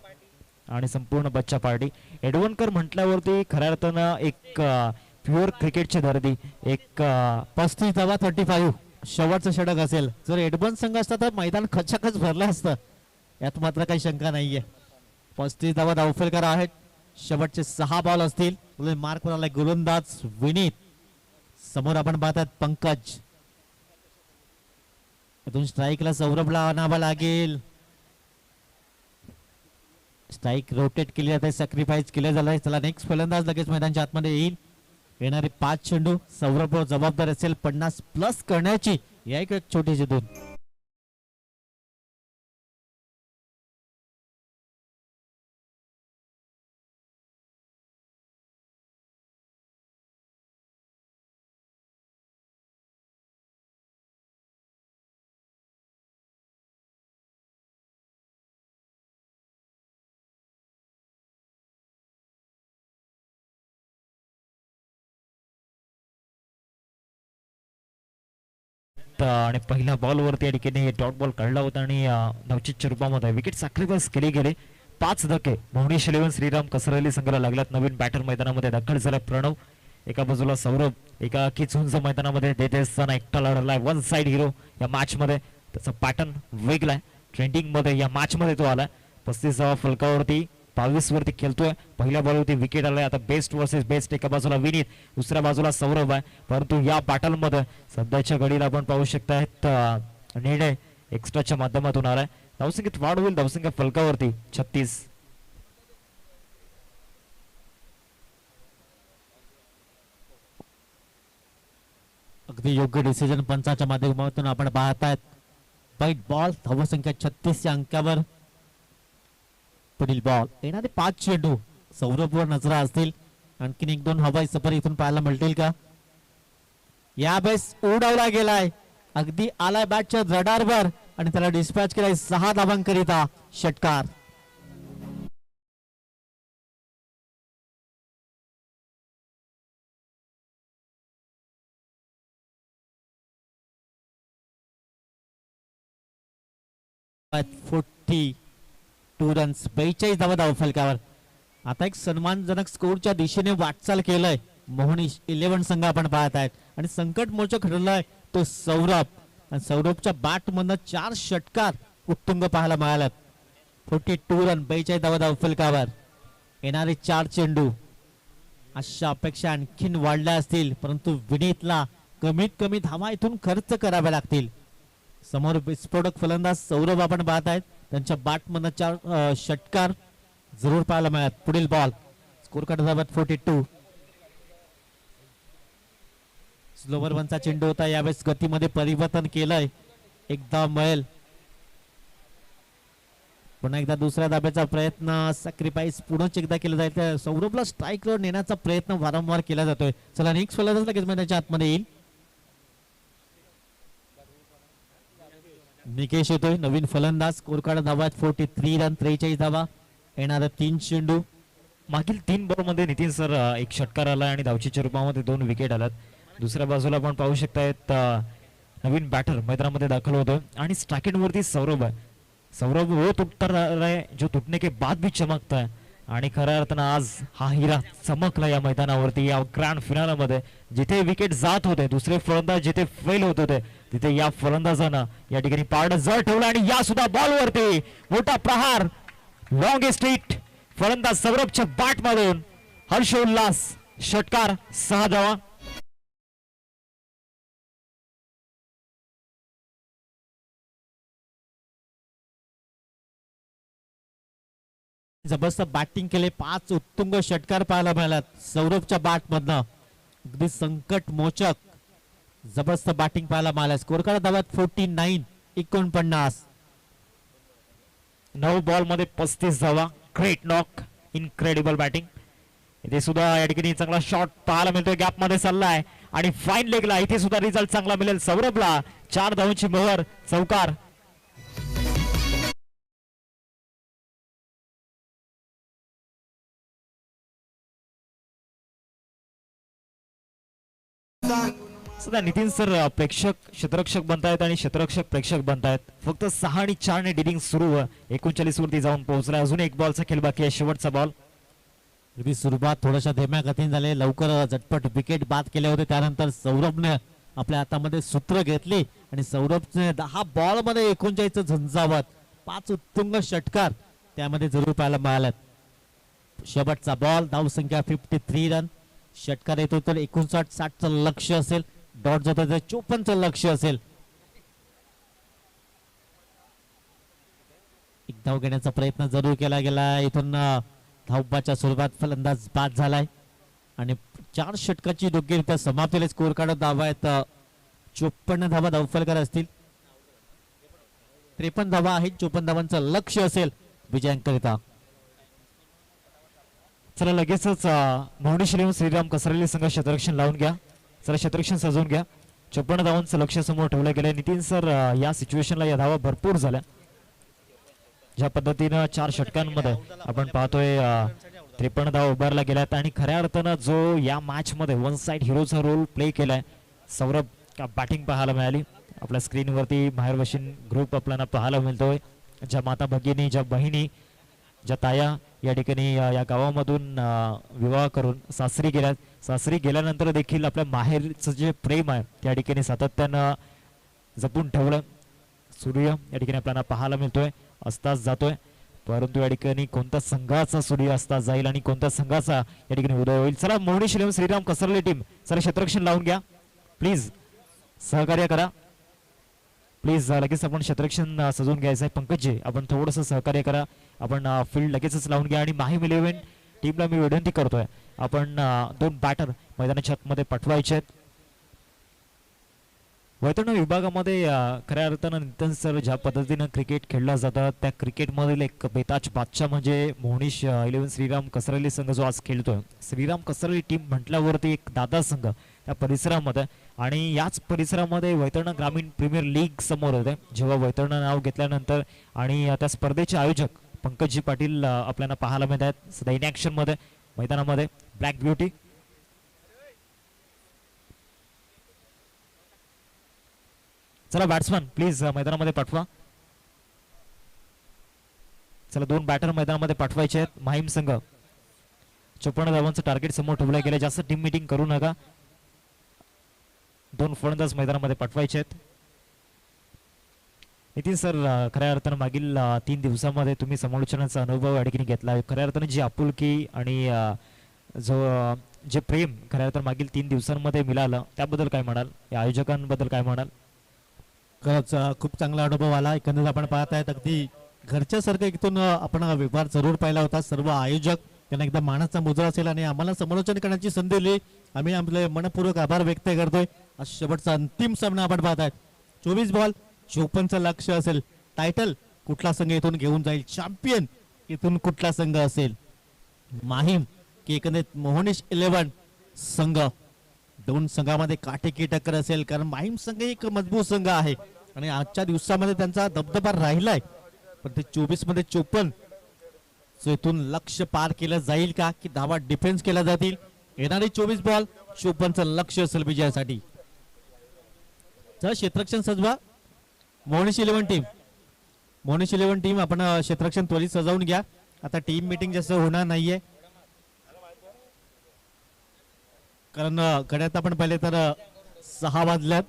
आणि संपूर्ण बच्चा पार्टी. एडवनकर म्हटल्यावरती खऱ्या अर्थानं एक प्युअर क्रिकेटची दर्दी. एक 35-35 शेवटचं षटक असेल. जर एडवन संघ असता तर मैदान खचाखच भरलं असतं, यात मात्र काही शंका नाहीये. 35 धावा धावफलकार आहेत. शेवटचे 6 बॉल असतील. मार्क वर आलाय गोलंदाज विनीत. समोर आपण पाहतात पंकज. इथून स्ट्राईकला सौरभला आणावा लागेल. स्ट्राईक रोटेट केली जाते, सॅक्रिफाईस केले झालंय. चला नेक्स्ट फलंदाज लगेच मैदानाच्या आतमध्ये येईल. येणारे 5 चेंडू सौरभ जबाबदार असेल 50+ करण्याची. या एक छोटीशी दोन. आणि पहिल्या बॉलवरती या ठिकाणी डॉट बॉल काढला होता आणि धावचीच्या रूपामध्ये विकेट सॅक्रिफाईस केली गेली. 5 धक्के मोहनीश श्रीराम कसरली संघाला लागल्यात. नवीन बॅटर मैदानामध्ये दाखल झाला प्रणव. एका बाजूला सौरभ एका झुंज मैदानामध्ये देत असताना एकटा लढलाय. 1 साइड हिरो या मॅच मध्ये. त्याचा पॅटर्न वेगळा आहे. ट्रेंडिंग मध्ये या मॅच मध्ये तो आलाय. 35व्या फलकावरती 22 वरती खेळतोय. पहिल्या बॉलवरती विकेट आलाय. आता बेस्ट वर्सेस बेस्ट. एका बाजूला विनीत, दुसऱ्या बाजूला सौरभ आहे. परंतु या बॅटल मध्ये सध्याच्या घडीला आपण पाहू शकतायत निर्णय एक्स्ट्राच्या माध्यमातून आलाय. धावसंख्येत वाढ होईल. धावसंख्या फलकावरती 36. अगदी योग्य डिसिजन पंचाच्या माध्यमातून आपण पाहतायत. वाईट बॉल. धावसंख्या 36 च्या अंकावर. पुढील बॉल. येणारे 5 चेंडू सौरभवर नजरा असतील. आणखीन 1-2 हवाई सफर इथून पाहायला मिळतील का? या बेस उडवला गेलाय. अगदी आलाय बॅटच्या रडारवर आणि त्याला डिस्पॅच केलाय 6 धावांकरिता. षटकार. रन्स 42 धावा धावफलकावर. आता एक सन्मानजनक स्कोरच्या दिशेने वाटचाल केलंय मोहनीश 11 संघ आपण पाहत आहेत आणि संकट मोचक ठरलाय तो सौरभ आणि सौरभच्या बॅट मधनं 4 षटकार उत्तुंग पाहायला मिळाल्यात. 42 रन 42 धावा धावफलकावर येणारे 4 चेंडू अशा अपेक्षा आणखीन वाढल्या असतील परंतु विनीतला कमीत कमी धावा इथून खर्च कराव्या लागतील. समोर विस्फोटक फलंदाज सौरभ आपण पाहत आहेत त्यांच्या बॅट मधनं 4 षटकार जरूर पाहायला मिळात. पुढील बॉल स्कोर कार्ड 42. स्लोवर वनचा चेंडू होता यावेळेस गतीमध्ये परिवर्तन केलंय. एकदा मिळेल पुन्हा एकदा दुसऱ्या धाब्याचा प्रयत्न सॅक्रिफाईस पुढेच एकदा केला जाईल. त्या सौरभला स्ट्राईकवर नेण्याचा प्रयत्न वारंवार केला जातोय. चला नेक्स्ट फलंदाज लगेच मैदानाच्या आतमध्ये येईल. निकेश येतोय नवीन फलंदाज. स्कोर कार्ड धावा 43 रन 43 धावा येणारा 3 चेंडू. मागील 3 बॉल मध्ये नितीन सर एक षटकार आला आणि धावचीच्या रूपामध्ये 2 विकेट आलात. दुसऱ्या बाजूला आपण पाहू शकतायत नवीन बॅटर मैदानामध्ये दाखल होतोय आणि स्ट्राइक वरती सौरभ आहे. सौरभ वो तुटता रहा है जो टूटने के बाद भी चमकता है आणि खऱ्या अर्थानं आज हा हिरा चमकला या मैदानावरती या ग्रँड फिनालामध्ये. जिथे विकेट जात होते दुसरे फलंदाज जिथे फेल होत होते तिथे या फलंदाजानं या ठिकाणी पारड जड ठेवलं आणि या सुद्धा बॉलवरती मोठा प्रहार लॉंग स्ट्रीट फलंदाज सौरभच्या बॅट मधून हर्षोल्लास षटकार 6 धावा. जबरदस्त बॅटिंग केले. 5 उत्तुंग षटकार पाहायला मिळाल्यात सौरभच्या बॅट मधनं. अगदी संकट मोचक जबरदस्त बॅटिंग पाहायला मिळाल्या. Score card धाव्यात 49 49. 9 बॉल मध्ये 35 धावा. Great knock incredible batting. इथे सुद्धा या ठिकाणी चांगला शॉट पाहायला मिळतोय. गॅप मध्ये चाललाय आणि फाईन लेगला इथे सुद्धा रिझल्ट चांगला मिळेल सौरभला. 4 धावांची मोहर चौकार. सध्या नितीन सर प्रेक्षक क्षेत्ररक्षक बनतायत आणि क्षेत्ररक्षक प्रेक्षक बनतायत. फक्त 6 आणि 4 ने डिलिंग सुरू 39 वरती जाऊन पोहोचलाय. अजून एक बॉलचा खेळ बाकी आहे. शेवटचा बॉल. सुरुवात थोड्याशा धीम्या गतीने झाले. लवकर झटपट विकेट बाद केले होते. त्यानंतर सौरभने आपल्या हातामध्ये सूत्र घेतली आणि सौरभने 10 बॉल मध्ये 39 झंझावत 5 उत्तुंग षटकार त्यामध्ये जरूर पाहायला मिळाल्यात. शेवटचा बॉल धावसंख्या 53 रन. षटकार येतो तर 59-60 लक्ष असेल. डॉट जातो तर 54 लक्ष असेल. एक धाव घेण्याचा प्रयत्न जरूर केला गेला. इथून धावबाच्या स्वरूपात फलंदाज बाद झालाय आणि 4 षटकाची योग्यरित्या समाप्तीला. स्कोर कार्ड धावा आहेत 54 धावा धावफलकार असतील. 53 धावा आहेत. 54 धावांचं लक्ष असेल विजयांकरिता. चला लगेचच मोहनी श्रीराम श्रीराम कसरली संघ क्षेत्ररक्षण लावून घ्या. चला क्षेत्ररक्षण सजवून घ्या. 54 धावांचं लक्ष समोर ठेवलं गेलं. नितीन सर या सिच्युएशनला या धावा भरपूर झाल्या. ज्या पद्धतीनं 4 षटकांमध्ये आपण पाहतोय 53 धावा उभारल्या गेल्यात आणि खऱ्या अर्थानं जो या मॅच मध्ये वन साइड हिरोचा रोल प्ले केलाय सौरभ बॅटिंग पाहायला मिळाली. आपल्या स्क्रीनवरती बाहेर वशीन ग्रुप आपल्याला पाहायला मिळतोय. ज्या माता भगिनी ज्या बहिणी ज्या ताया या ठिकाणी या गावामधून विवाह करून सासरी गेल्यात. सासरी गेल्यानंतर देखील आपल्या माहेरचं जे प्रेम आहे त्या ठिकाणी सातत्यानं जपून ठेवलं. सूर्य या ठिकाणी आपल्याला पाहायला मिळतोय अस्तास जातोय. परंतु या ठिकाणी कोणत्या संघाचा सूर्य अस्तास जाईल आणि कोणत्या संघाचा या ठिकाणी उदय होईल. चला मोहनी श्रीराम कसरली टीम चला क्षेत्ररक्षण लावून घ्या. प्लीज सहकार्य करा. प्लीज लगेच आपण क्षेत्ररक्षण सजवून घ्यायचं आहे. पंकजी आपण थोडंसं सहकार्य करा. आपण फील्ड लगेचच लावून घ्या आणि माहीम 11 टीमला मी विनंती करतोय आपण 2 बॅटर मैदानाच्या आतमध्ये पाठवायचे आहेत. वैतरणा विभागामध्ये खऱ्या अर्थानं नितीन सर ज्या पद्धतीनं क्रिकेट खेळलं जातं त्या क्रिकेटमधील एक बेताज बादशाह म्हणजे मोहनीश 11 श्रीराम कसरली संघ जो आज खेळतोय. श्रीराम कसरली टीम म्हटल्यावरती एक दादा संघ त्या परिसरामध्ये आणि याच परिसरामध्ये वैतरणा ग्रामीण प्रीमियर लीग समोर होते. जेव्हा वैतरणा नाव घेतल्यानंतर आणि त्या स्पर्धेचे आयोजक पंकजी पाटील आपल्याला पाहायला मिळत आहेत सध्या इन ऍक्शन मध्ये मैदानामध्ये. ब्लॅक ब्युटी चला बॅट्समन प्लीज मैदानामध्ये पाठवा. चला 2 बॅटर मैदानामध्ये पाठवायचे आहेत. माहीम संघ 54 धावांचं टार्गेट समोर ठेवलं गेलं. जास्त टीम मीटिंग करू नका. 2 फलंदाज मैदानामध्ये पाठवायचे आहेत. नितीन सर, खऱ्या अर्थानं मागील 3 दिवसामध्ये तुम्ही समालोचनाचा अनुभव या ठिकाणी घेतला. खऱ्या अर्थानं जी आपुलकी आणि जे प्रेम खऱ्या अर्थानं मागील 3 दिवसांमध्ये मिळालं त्याबद्दल काय म्हणाल? या आयोजकांबद्दल काय म्हणाल? खरंच खूप चांगला अनुभव आला. एकंदरीत आपण पाहत आहेत अगदी घरच्यासारखं इथून आपण व्यवहार जरूर पाहिला होता. सर्व आयोजक त्यांना एकदा मानाचा मुजरा असेल आणि आम्हाला समालोचन करण्याची संधी दिली. आम्ही आपले मनपूर्वक आभार व्यक्त करतोय. आज शेवटचा अंतिम सामना आपण पाहत आहेत. 24 बॉल 54चं लक्ष असेल. टायटल कुठला संघ इथून घेऊन जाईल? चॅम्पियन इथून कुठला संघ असेल? माहीम की एकंदरीत मोहनीश 11 संघ? दोन संघामध्ये काटेकी टक्कर असेल, कारण माहीम संघ एक मजबूत संघ आहे आणि आजच्या दिवसामध्ये त्यांचा दबदबा राहिलाय. पण ते 24 मध्ये 54 इथून लक्ष पार केलं जाईल का, की धावा डिफेन्स केल्या जातील? येणारी 24 बॉल 54चं लक्ष असेल विजयासाठी. क्षेत्ररक्षण सजवा मोहनीश 11 टीम. मोहनीश 11 टीम आपण क्षेत्ररक्षण त्वरित सजावून घ्या. आता टीम मीटिंग जास्त होणार नाहीये, कारण गड्यात आपण पाहिले तर 6 वाजल्यात.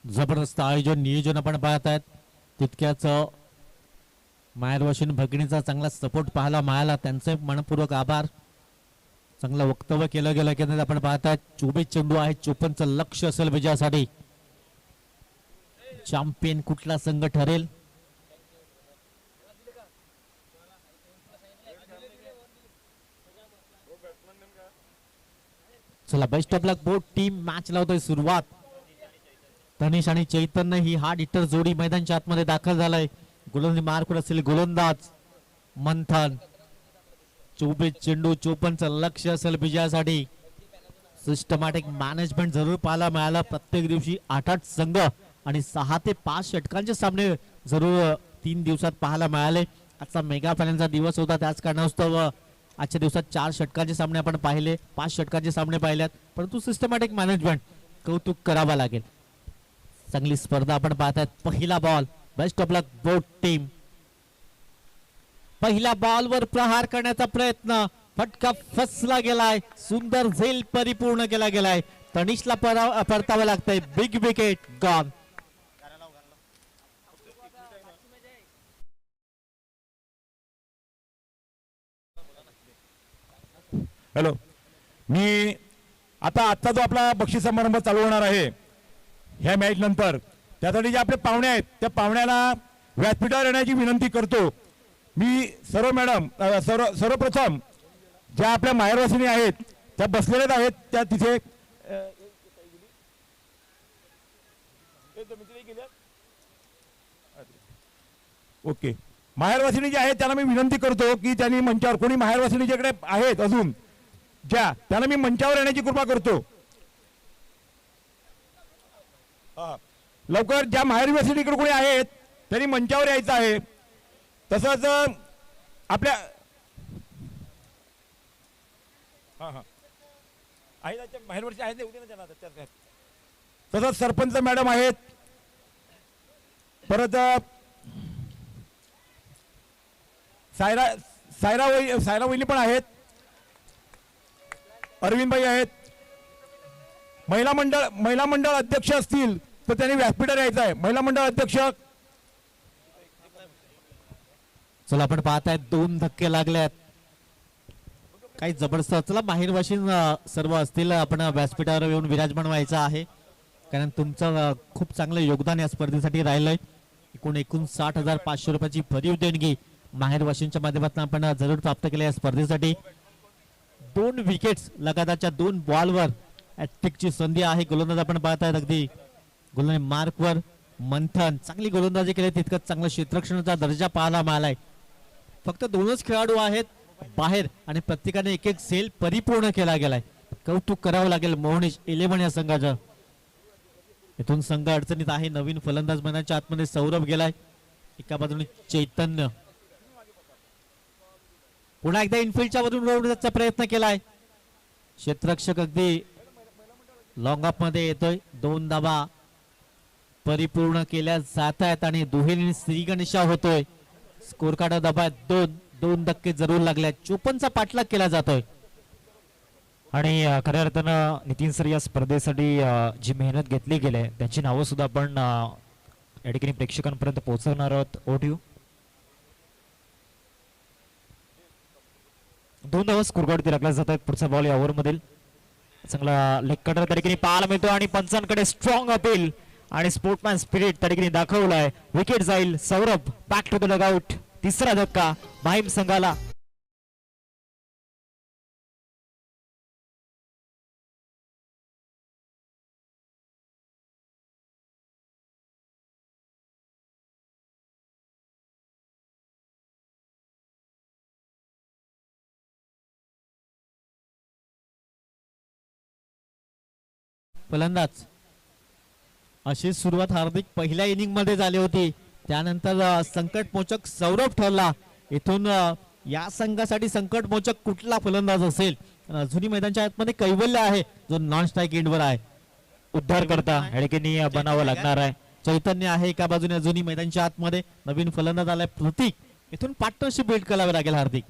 जबरदस्त आयोजन नियोजन आपण पाहत आहेत. तितक्याच माहेरवाशीन भगिनीचा चांगला सपोर्ट पाहायला मिळाला. त्यांचे मनपूर्वक आभार. चांगलं वक्तव्य केलं गेलं की आपण पाहत आहेत. 24 चेंडू आहे, 54चं लक्ष असेल विजयासाठी. चॅम्पियन कुठला संघ ठरेल? चला, best of luck both team. Match लावतोय सुरुवात. तनिष आणि चैतन्य ही हार्ड हिटर जोडी मैदानच्या आतमध्ये दाखल झालाय. गोलंदाजी मार्कवर असेल गोलंदाज मंथन. 24 चेंडू 54चं लक्ष असेल विजयासाठी. सिस्टमॅटिक मॅनेजमेंट जरूर पाहायला मिळाला. प्रत्येक दिवशी 8-8 संघ आणि 6 ते 5 षटकांचे सामने जरूर 3 दिवसात पाहायला मिळाले. आजचा मेगा फायनलचा दिवस होता, त्याच कारणास्तव आजच्या दिवसात 4 षटकांचे सामने आपण पाहिले, 5 षटकांचे सामने पाहिल्यात. परंतु सिस्टमॅटिक मॅनेजमेंट कौतुक करावा लागेल. चांगली स्पर्धा आपण पाहतात. पहिला ball. Best of luck both team. पहिल्या बॉलवर प्रहार करण्याचा प्रयत्न. फटका फसला गेलाय. सुंदर झेल परिपूर्ण केला गेलाय. तनिषला परतावं लागतंय. Big wicket gone. हॅलो, मी आजचा जो आपला बक्षीस समारंभ चालू होणार आहे ह्या मॅच नंतर, त्यासाठी जे आपले पाहुणे आहेत त्या पाहुण्याला व्यासपीठावर येण्याची विनंती करतो. मी सर्वप्रथम ज्या आपल्या माहेरवासिनी आहेत त्या बसलेल्याच आहेत, त्या तिथे ओके. माहेरवासिनी जे आहेत त्यांना मी विनंती करतो की त्यांनी मंचावर, कोणी माहेरवासिनी ज्याकडे आहेत अजून ज्या, त्यांना मी मंचावर येण्याची कृपा करतो. लवकर ज्या माहेरवासिनीकडे कोणी आहेत त्यांनी मंचावर यायचं आहे. तसंच आपल्या माहेरवरची आहेत, तसंच सरपंच मॅडम आहेत, परत सायरा वहिनी पण आहेत, अरविंदभाई आहेत. महिला मंडळ अध्यक्ष असतील तर त्यांनी व्यासपीठावर यायचं आहे. महिला मंडळ अध्यक्ष. चला, आपण पाहताय 2 धक्के लागल्यात. काही जबरदस्त. चला, माहेरवाशीन सर्व असतील, आपण व्यासपीठावर येऊन विराजमान व्हायचं आहे, कारण तुमचं खूप चांगलं योगदान या स्पर्धेसाठी राहिलंय. एकूण 59,500 रुपयाची भरीव देणगी माहेरवाशींच्या माध्यमातून आपण जरूर प्राप्त केल्या या स्पर्धेसाठी. 2 विकेट्स लगातारच्या 2 बॉलवर हॅट्रिकची संधी आहे. गोलंदाज आपण पाहतायत अगदी गोलंदाजी मार्कवर मंथन. चांगली गोलंदाजी केली, तितकंच चांगलं क्षेत्ररक्षणाचा दर्जा पाहायला मिळालाय. फक्त 2च खेळाडू आहेत बाहेर आणि प्रत्येकाने एक सेल परिपूर्ण केला गेलाय. कौतुक करावं लागेल मोहनीश 11 या संघाचं. इथून संघ अडचणीत आहे. नवीन फलंदाज मैदानाच्या आतमध्ये सौरभ गेलाय. एका बाजूने चैतन्य. पुन्हा एकदा इनफिल्डच्या वरून रोवण्याचा प्रयत्न केलाय. क्षेत्ररक्षक अगदी लॉंग ऑफ मध्ये येतोय. 2 धावा परिपूर्ण केल्या जात आहेत आणि दुहेरी श्रीगणेशा होतोय. स्कोर कार्ड दबात दोन धक्के जरूर लागले. 54चा पाठलाग केला जातोय. आणि खऱ्या अर्थानं नितीन सर या स्पर्धेसाठी जी मेहनत घेतली गेली आहे त्यांची नावं सुद्धा आपण या ठिकाणी प्रेक्षकांपर्यंत पोहोचवणार आहोत. ओटीयू 2 धावा स्कोर कार्डवरती लागल्या जात आहेत. पुढचा बॉल या ओव्हरमधील चांगला लेग कटर त्या ठिकाणी पाहायला मिळतो आणि पंचांकडे स्ट्रॉंग अपील आणि स्पोर्टमॅन स्पिरिट त्या ठिकाणी दाखवलाय. विकेट जाईल. Saurabh back to the dugout. तिसरा धक्का माहीम संघाला. फलंदाज अशी सुरुवात हार्दिक पहिल्या इनिंग मध्ये झाली होती. त्यानंतर संकटमोचक सौरभ ठरला. इथून या संघासाठी संकटमोचक कुठला फलंदाज असेल. अजूनही मैदानाच्या आतमध्ये कैवल्य आहे जो नॉन स्ट्राईक एंडवर आहे. उद्धार करता या ठिकाणी बनावं लागणार आहे. चैतन्य आहे एका बाजूने अजूनही मैदानाच्या आतमध्ये. नवीन फलंदाज आलाय प्रतीक. इथून पार्टनरशिप बिल्ड करावी लागेल हार्दिक.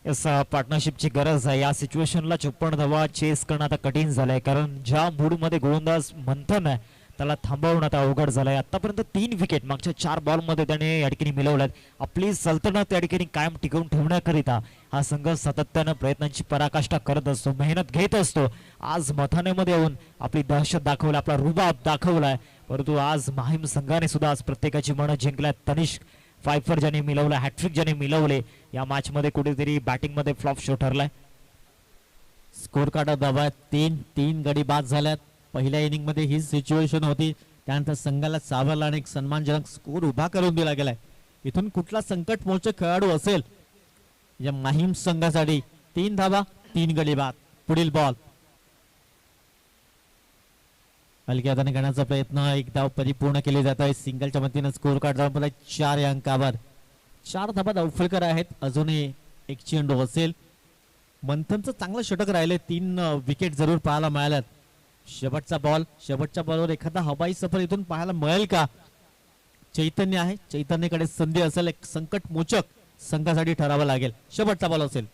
यस पार्टनरशिपची गरज आहे. या सिच्युएशनला 54 धावा चेस करणं आता कठीण झालंय कारण ज्या मूडमध्ये गोलंदाज मंथन आहे त्याला थांबवणं आता अवघड झालंय. आतापर्यंत 3 विकेट मागच्या 4 बॉलमध्ये त्याने या ठिकाणी मिळवल्यात. आपली सल्तनत या ठिकाणी कायम टिकवून ठेवण्याकरिता हा संघ सातत्यानं प्रयत्नांची पराकाष्ठा करत असतो, मेहनत घेत असतो. आज मथानेमध्ये येऊन आपली दहशत दाखवली, आपला रुबाब दाखवलाय. परंतु आज माहीम संघाने सुद्धा आज प्रत्येकाची मनं जिंकल्यात. तनिष्क फायफर ज्याने मिळवलं, हॅट्रिक ज्याने मिळवले, या मॅच मध्ये कुठेतरी बॅटिंग मध्ये फ्लॉप शो ठरलाय. स्कोर कार्ड दबात 3 गडी बाद झाल्यात. पहिल्या इनिंग मध्ये ही सिच्युएशन होती. त्यानंतर संघाला सावरला आणि एक सन्मानजनक स्कोर उभा करून दिला गेलाय. इथून कुठला संकटमोचक खेळाडू असेल या माहीम संघासाठी. 3 धावा 3 गडी बाद. पुढील बॉल हलक्या हाताने करण्याचा प्रयत्न. एक धाव परिपूर्ण केली जात आहे. सिंगलच्या मदतीने स्कोर कार्ड 4 या अंकावर. 4 धावा धावफलकर आहेत. अजूनही एक चेंडू असेल. मंथनचं चांगलं षटक राहिले. 3 विकेट जरूर पाहायला मिळाल्यात. शेवटचा बॉल. शेवटच्या बॉलवर एखादा हवाई सफर इथून पाहायला मिळेल का. चैतन्य आहे. चैतन्यकडे संधी असेल. एक संकटमोचक संघासाठी ठरावं लागेल. शेवटचा बॉल असेल.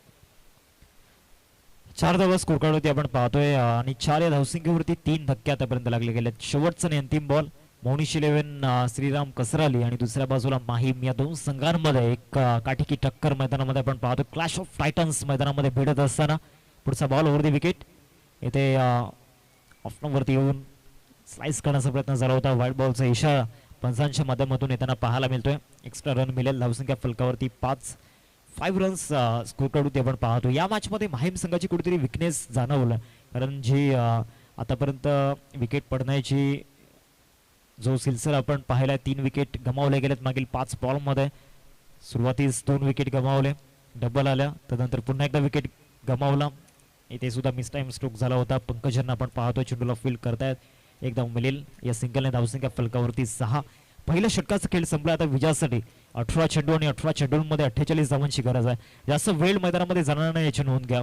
4 धावा स्कोर कार्ड होती आपण पाहतोय आणि 4 या धावसंख्येवरती 3 धक्के आतापर्यंत लागले गेले. शेवटचा आणि अंतिम बॉल. मोनिश 11 श्रीराम कसराली आणि दुसऱ्या बाजूला माहीम या 2 संघांमध्ये एक काठीकी टक्कर मैदानामध्ये आपण पाहतो. क्लॅश ऑफ टायटन्स मैदानामध्ये भिडत असताना पुढचा बॉल ओव्हर द विकेट. इथे ऑफनवरती येऊन स्लाइस करण्याचा प्रयत्न झाला होता. व्हाईट बॉलचा इशारा पंचांच्या माध्यमातून येताना पाहायला मिळतोय. एक्स्ट्रा रन मिळेल. धावसंख्या फलकावरती 5 रन्स स्कोर कार्ड आपण पाहतो. या मॅच मध्ये माहीम संघाची कुठेतरी विकनेस जाणवलं कारण जी आतापर्यंत विकेट पडण्याची जो सिलसिला आपण पाहिला 3 विकेट गमावले गेलेत मागील 5 बॉलमध्ये. सुरुवातीस 2 विकेट गमावले, डबल आल्या, त्यानंतर पुन्हा एकदा विकेट गमावला. इथे सुद्धा मिस टाइम स्ट्रोक झाला होता. पंकजन आपण पाहतोय चेंडूला फील्ड करतायत. एकदा मिळेल. या सिंगलने धावसंख्या फलकावरती 6. पहिल्या षटकाचा खेळ संपला. आता विजयासाठी 18 चेंडू आणि 18 चेंडूंमध्ये 48 धावांची गरज आहे. जास्त वेळ मैदानामध्ये जाणार नाही याची नोंद घ्या.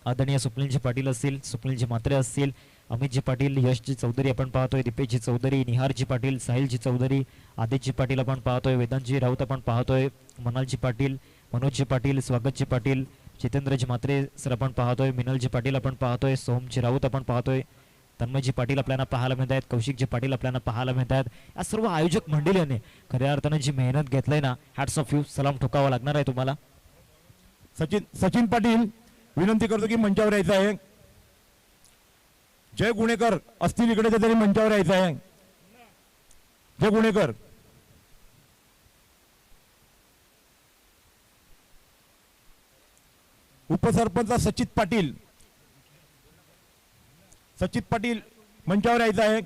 आदरणीय स्वप्नीलजी पाटील असतील, स्वप्नीलजी म्हात्रे असतील, अमितजी पाटील, यशजी चौधरी आपण पाहतोय, दीपेशजी चौधरी, निहारजी पाटील, साहिलजी चौधरी, आदित्यजी पाटील आपण पाहतोय, वेदांतजी राऊत आपण पाहतोय, मनालजी पाटील, मनोजजी पाटील, स्वागतजी पाटील, जितेंद्रजी म्हात्रे सर आपण पाहतोय, मिनलजी पाटील आपण पाहतोय, सोमजी राऊत आपण पाहतोय, तन्मयजी पाटील आपल्याला पाहायला मिळत आहेत, कौशिकजी पाटील आपल्याला पाहायला मिळत आहेत. या सर्व आयोजक मंडळीने खऱ्या अर्थाने जी मेहनत घेतलंय ना, हॅट्स ऑफ यू, सलाम ठोकावा लागणार आहे तुम्हाला. सचिन पाटील विनंती करतो की मंचावर यायचं आहे. जय गुणेकर असतील इकडे तरी मंचावर यायचं आहे. जय गुणेकर. उपसरपंच सचित पाटील मंचावर यायचं आहे.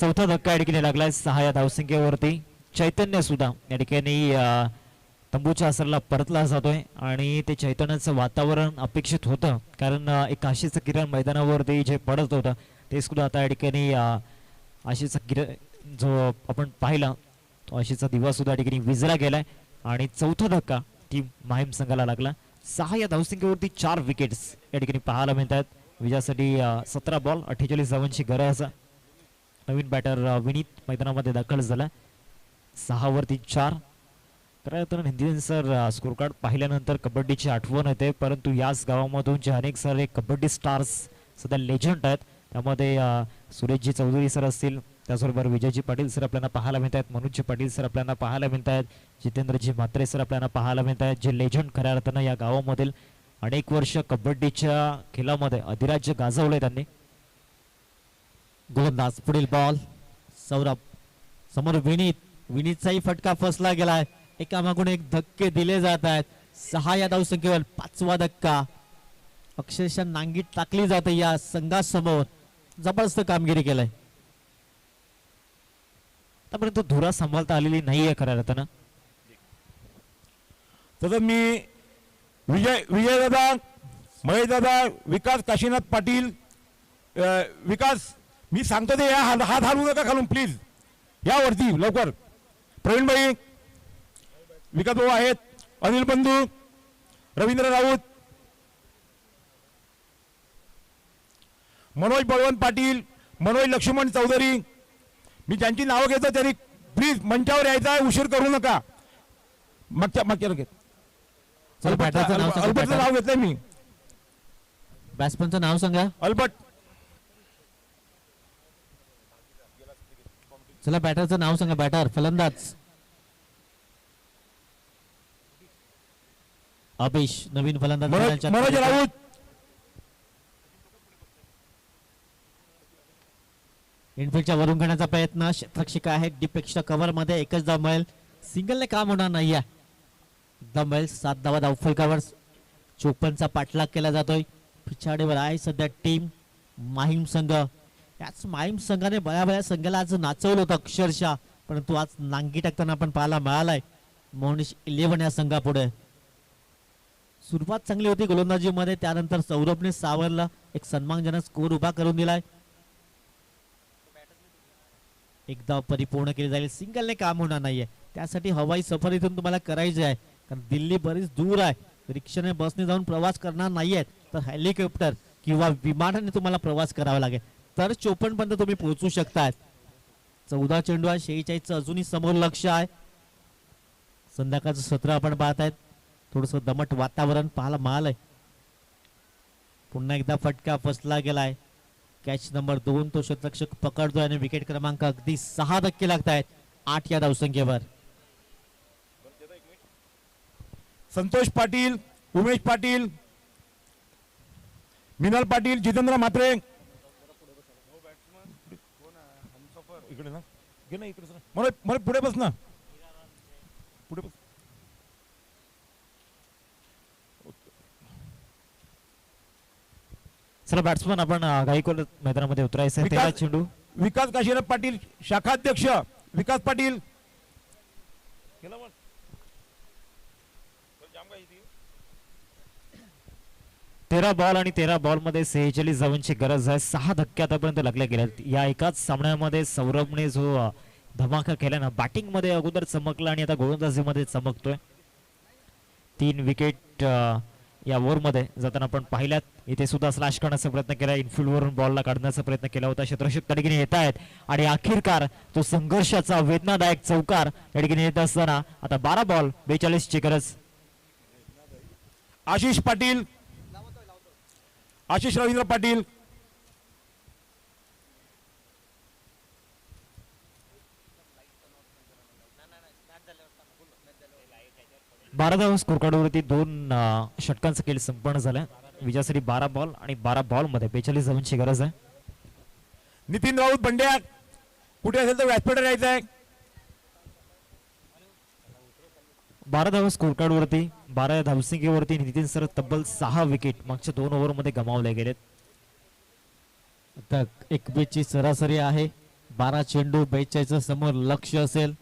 चौथा धक्का या ठिकाणी लागलाय 6 या धावसंख्येवरती. चैतन्य सुद्धा या ठिकाणी तंबूच्या असरला परतला जातोय आणि ते चैतन्याचं वातावरण अपेक्षित होतं कारण एक आशेचं किरण मैदानावरती जे पडत होतं ते सुद्धा आता या ठिकाणी आशेचा किरण जो आपण पाहिला तो आशेचा दिवा सुद्धा या ठिकाणी विजला गेलाय आणि चौथा धक्का टीम माहीम संघाला लागला. 6 या धावसंख्येवरती 4 विकेट्स या ठिकाणी पाहायला मिळतात. विजयासाठी 17 बॉल 48 धावांची गरज. नवीन बॅटर विनीत मैदानामध्ये दाखल झाला. 6 वरती 4. खरं तर हिंदी सर स्कोर कार्ड पाहिल्यानंतर कबड्डीची आठवण येते, परंतु याच गावामधून जे अनेक सारे कबड्डी स्टार्स सध्या लेजंड आहेत, त्यामध्ये सुरेशजी चौधरी सर असतील, त्याचबरोबर विजयजी पाटील सर आपल्याला पाहायला मिळत आहेत, मनोजजी पाटील सर आपल्याला पाहायला मिळत आहेत, जितेंद्रजी म्हात्रे सर आपल्याला पाहायला मिळत आहेत, जे लेजंड खऱ्या अर्थानं या गावामधील अनेक वर्ष कबड्डीच्या खेळामध्ये अधिराज्य गाजवले त्यांनी. गोलंदाज पुढील बॉल सौरभ समोर विनीतचाही फटका फसला गेलाय. एकामागून एक धक्के दिले जात आहेत. 6 या धावसंख्येवर 5वा धक्का अक्षरशः नांगीत टाकली जाते या संघासमोर. जबरदस्त कामगिरी केलंय. आतापर्यंत धुरा सांभाळता आलेली नाहीये खऱ्या अर्थानं. तसंच मी विजय दादा, महेश दादा, विकास काशीनाथ पाटील, विकास मी सांगतो ते या हात हलवू नका खालून प्लीज, या वरती लवकर. प्रवीण भाई, विकास भाऊ आहेत, अनिल बंधू, रवींद्र राऊत, मनोज बळवंत पाटील, मनोज लक्ष्मण चौधरी, मी ज्यांची नावं घेतो त्यांनी प्लीज मंचावर यायचं आहे, उशीर करू नका. मागच्या घेत चला, बॅटरचं नाव सांगा. अल्बर्टचं नाव घेतलंय मी. बॅट्समनचं नाव सांगा. अल्बर्ट. चला, बॅटरचं नाव सांगा. बॅटर फलंदाज अभिष, नवीन फलंदाज मनोज राऊत, इनफिल्डच्या वरून घेण्याचा प्रयत्न. क्षेत्ररक्षक आहे डीपेक्षा कव्हर मध्ये. एकच धाव मिळेल. सिंगलने काम होणार नाही आहे. एकदम मिळेल. 7 धावा धावफलकावर. 54चा पाठलाग केला जातोय. पिछाडीवर आहे सध्या टीम माहीम संघ. याच माहीम संघाने बऱ्या संघाला आज नाचवलं होतं अक्षरशः, परंतु आज नांगी टाकताना आपण पाहायला मिळालाय मोनिश 11 या संघापुढे. सुरुवात चांगली होती गोलंदाजीमध्ये, त्यानंतर सौरभने सावरला एक सन्मानजनक स्कोर उभा करून दिलाय. एकदा परिपूर्ण केली जाईल. सिंगलने काम होणार नाहीये, त्यासाठी हवाई सफर इथून तुम्हाला करायची आहे, कारण दिल्ली बरीच दूर आहे. रिक्षाने बसने जाऊन प्रवास करणार नाहीयेत, तर हेलिकॉप्टर किंवा विमानाने तुम्हाला प्रवास करावा लागेल, तर 54 पर्यंत तुम्ही पोहोचू शकताय. 14 चेंडू आहे. 46चं अजूनही समोर लक्ष आहे. संध्याकाळचं सत्र आपण पाहतायत. थोडस दमट वातावरण पाहायला मिळालंय. पुन्हा एकदा फटका फसला गेलाय. कॅच नंबर 2 तो क्षेत्ररक्षक पकडतोय आणि विकेट क्रमांक अगदी 6 धक्के लागतायत 8 या धावसंख्येवर. संतोष पाटील, उमेश पाटील, मिनल पाटील, जितेंद्र म्हात्रे, इकडे ना घे ना, इकडे मला पुढे बस ना, पुढे बस. चला बॅट्समन आपण गायकवाड मैदानामध्ये उतरायचं आहे. 13 चेंडू. विकास काशीनाथ पाटील, शाखाध्यक्ष विकास पाटील. 13 बॉल आणि 13 बॉल मध्ये 46 धावांची गरज आहे. 6 धक्के आतापर्यंत लागले गेलेत. या एकाच सामन्यामध्ये सौरभने जो धमाका केला ना, बॅटिंग मध्ये अगोदर चमकला आणि आता गोलंदाजीमध्ये चमकतोय. 3 विकेट या ओव्हर मध्ये जाताना आपण पाहिल्यात. इथे सुद्धा स्लॅश करण्याचा प्रयत्न केला, इनफिल्ड वरून बॉलला काढण्याचा प्रयत्न केला होता. क्षेत्ररक्षक त्या ठिकाणी येत आहेत आणि अखेरकार तो संघर्षाचा वेदनादायक चौकार या ठिकाणी येत असताना आता 12 बॉल 42 ची गरज. आशिष पाटील, आशिष रवींद्र पाटील, बारा धाव स्कोर कार्डवरती 2 षटकांचा खेळ संपन्न झाला. विजयासाठी 12 बॉल आणि 12 बॉल मध्ये 42 धावांची गरज आहे. नितीन राऊत बंड्या कुठे असेल तर व्यासपीठावर यायचं आहे. 12 धाव स्कोर कार्डवरती 12 धावसंख्येवरती नितीन सर तब्बल 6 विकेट मागच्या 2 ओव्हर मध्ये गमावले गेलेत. आता एक बेची सरासरी आहे. 12 चेंडू 42 समोर लक्ष असेल.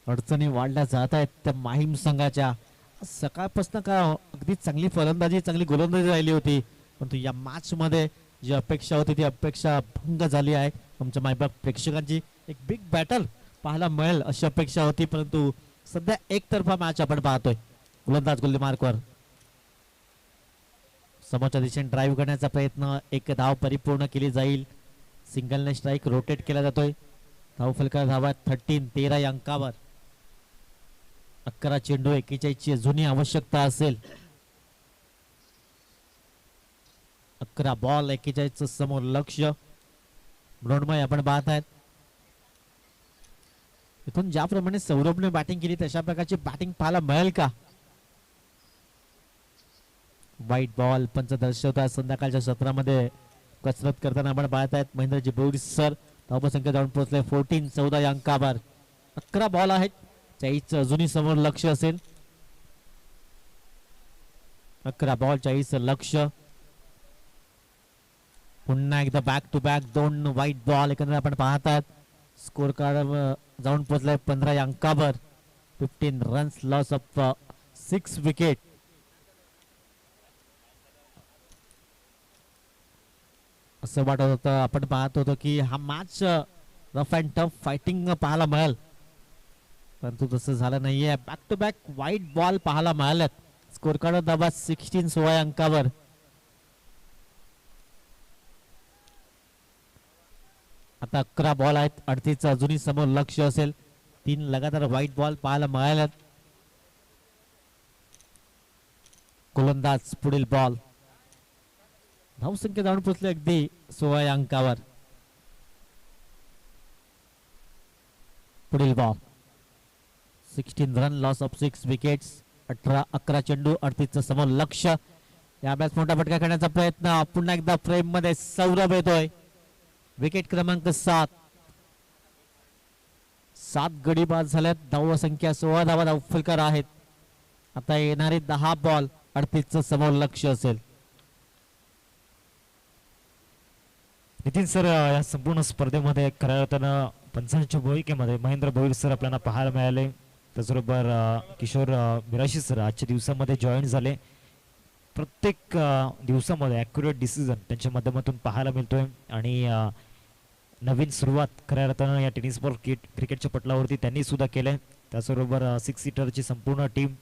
अडचणी वाढल्या जात आहेत त्या माहीम संघाच्या. सकाळपासून का अगदी चांगली फलंदाजी चांगली गोलंदाजी राहिली होती, परंतु या मॅच मध्ये जी अपेक्षा होती ती अपेक्षा भंग झाली आहे. आमच्या मायबाप प्रेक्षकांची एक बिग बॅटल पाहायला मिळेल अशी अपेक्षा होती, परंतु सध्या एकतर्फा मॅच आपण पाहतोय. गोलंदाज गोल्ली मार्कवर समोरच्या दिशेने ड्राईव्ह करण्याचा प्रयत्न. एक धाव परिपूर्ण केली जाईल. सिंगलने स्ट्राईक रोटेट केला जातोय. धाव फलकाला धावा 13 या अंकावर. 11 चेंडू 41 ची जुनी आवश्यकता असेल. 11 बॉल 41 समोर लक्ष. मृण्मय आपण पाहत आहेत. इथून ज्याप्रमाणे सौरभने बॅटिंग केली तशा प्रकारची बॅटिंग पाहायला मिळेल का? वाईट बॉल पंच दर्शवतात. संध्याकाळच्या सत्रामध्ये कसरत करताना आपण पाहत आहेत महेंद्रजी बोईर सर. धावसंख्या जाऊन पोहोचले 14 या अंकावर. 11 बॉल आहेत. 40 अजूनही समोर लक्ष असेल. 11 बॉल 40 लक्ष. पुन्हा एकदा बॅक टू बॅक 2 वाईट बॉल एकंदर आपण पाहत आहात. स्कोर कार्ड जाऊन पोहोचलाय 15 या अंकावर. 15 रन्स लॉस ऑफ 6 विकेट. असं वाटत होतं आपण पाहत होतो की हा match rough and tough fighting पाहायला मिळेल परंतु तसं झालं नाहीये. बॅक टू बॅक वाईट बॉल पाहायला मिळाल्यात. स्कोर कार्ड दाबा 16 या अंकावर. आता 11 बॉल आहेत. 38 अजूनही समोर लक्ष असेल. 3 लगातार व्हाईट बॉल पाहायला मिळाल्यात. गोलंदाज पुढील बॉल. धावसंख्या जाऊन पोहोचले अगदी 16 या अंकावर. पुढील ball 16 run loss of 6 wickets. 11 चेंडू 38 समोर लक्ष. या बॅट्स मोठा फटका करण्याचा प्रयत्न. पुन्हा एकदा फ्रेम मध्ये सौरभ येतोय. विकेट क्रमांक 7 गडी बाद झाल्यात. धाव संख्या 16 धावा धाव फलकार आहेत. आता येणारे 10 बॉल 38 समोर लक्ष असेल. नितीन सर, या संपूर्ण स्पर्धेमध्ये खऱ्या अर्थानं पंचांच्या भूमिकेमध्ये महेंद्र भोईर सर आपल्याला पाहायला मिळाले. त्याचबरोबर किशोर मिराशी सर आजच्या दिवसामध्ये जॉईन झाले. प्रत्येक दिवसामध्ये ॲक्युरेट डिसिजन त्यांच्या माध्यमातून पाहायला मिळतोय आणि नवीन सुरुवात खऱ्या अर्थानं या टेनिस बॉल क्रिकेटच्या पटलावरती त्यांनी सुद्धा केलं. त्याचबरोबर 6 सीटरची संपूर्ण टीम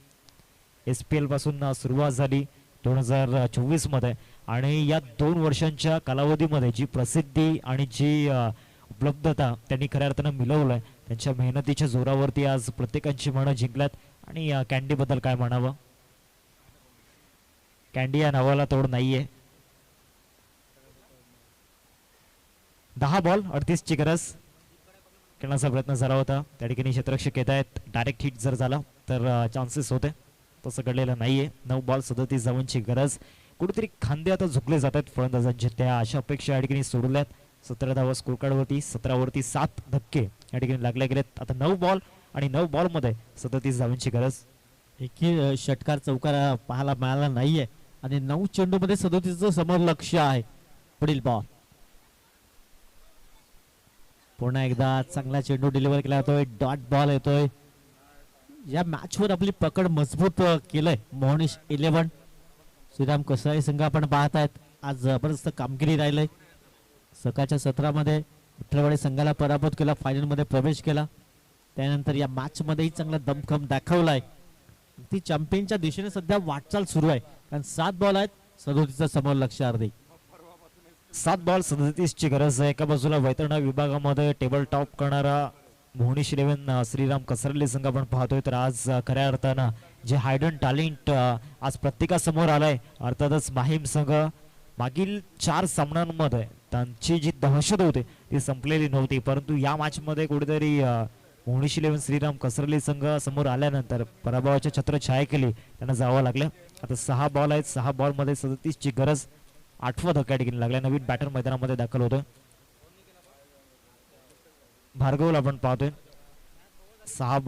SPL पासून सुरुवात झाली 2024 मध्ये आणि या 2 वर्षांच्या कालावधीमध्ये जी प्रसिद्धी आणि जी उपलब्धता त्यांनी खऱ्या अर्थानं मिळवलंय त्यांच्या मेहनतीच्या जोरावरती आज प्रत्येकांची मनं जिंकल्यात. आणि कॅन्डी बद्दल काय म्हणावं? कॅन्डी या नावाला तोड नाहीये. 10 बॉल 38 ची गरज खेळण्याचा प्रयत्न झाला होता. त्या ठिकाणी क्षेत्ररक्षक येत आहेत. डायरेक्ट हिट जर झाला तर चान्सेस होते. तसं घडलेलं नाहीये. 9 बॉल 37 धावांची गरज. कुठेतरी खांदे आता झुकले जात आहेत फलंदाजांचे. त्या अशा अपेक्षा या ठिकाणी सोडल्यात. 17 धावा स्कोर कार्डवरती. 17 वरती 7 धक्के या ठिकाणी लागले गेलेत. आता 9 बॉल आणि 9 बॉल मध्ये 37 धावांची गरज. एकही षटकार चौकार पाहायला मिळाला नाहीये आणि 9 चेंडू मध्ये 37 समोर लक्ष आहे. पुढील बॉल पुन्हा एकदा चांगला चेंडू डिलिव्हर केला जातोय. डॉट बॉल येतोय. या मॅच वर आपली पकड मजबूत केलंय मोहनीश 11. श्रीराम कसराई संघ आपण पाहत आहेत. आज जबरदस्त कामगिरी राहिलंय. सकाळच्या सत्रामध्ये विठ्ठलवाडी संघाला पराभूत केला. फायनल मध्ये प्रवेश केला. त्यानंतर या मॅच मध्येही चांगला दमखम दाखवलाय. ती चॅम्पियनच्या दिशेने सध्या वाटचाल सुरू आहे. कारण 7 बॉल आहेत. 37 समोर लक्ष. अर्धे 7 बॉल 37 ची गरज आहे. एका बाजूला वैतरणा विभागामध्ये टेबल टॉप करणारा मोहनीश 11 श्रीराम कसरली संघ आपण पाहतोय. तर आज खऱ्या अर्थानं जे हायडन टॅलेंट आज प्रत्येकासमोर आलाय. अर्थातच माहीम संघ मागील 4 सामन्यांमध्ये त्यांची जी दहशत होती ती संपलेली नव्हती परंतु या मॅच मध्ये कुठेतरी मोहनीश 11 श्रीराम कसरली संघ समोर आल्यानंतर पराभवाच्या छत्रछायेखाली त्यांना जावं लागलं. आता 6 बॉल आहेत. 6 बॉल मध्ये 37 ची गरज. 8वा धक्का ठिकाणी लागला. नवीन बॅटर मैदानामध्ये दाखल होतोय. भार्गवला आपण पाहतोय. 6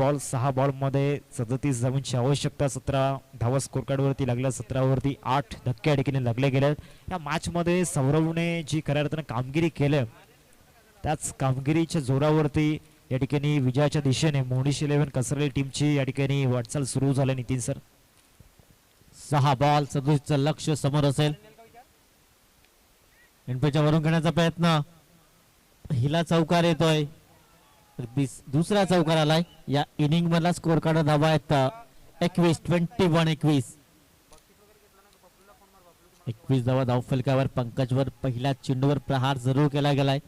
बॉल मध्ये 37 धावांची आवश्यकता. 17 धावा स्कोर कार्ड वरती लागल्या. 17 वरती 8 धक्के या ठिकाणी लागले गेले. या मॅच मध्ये सौरभने जी खऱ्या अर्थानं कामगिरी केली त्याच कामगिरीच्या जोरावरती या ठिकाणी विजयाच्या दिशेने मोहनीश 11 कसरली टीमची या ठिकाणी वाटचाल सुरू झाली. नितीन सर 6 बॉल 37 लक्ष समोर असेल. एनपीच्या वरून करण्याचा प्रयत्न. पहिला चौकार येतोय. अगदी दुसरा चौकार आलाय या इनिंग मधला स्कोर कार्ड धावा आहेत 21 धावा धाव फलकावर. पंकजवर पहिल्या चेंडूवर प्रहार जरूर केला गेलाय.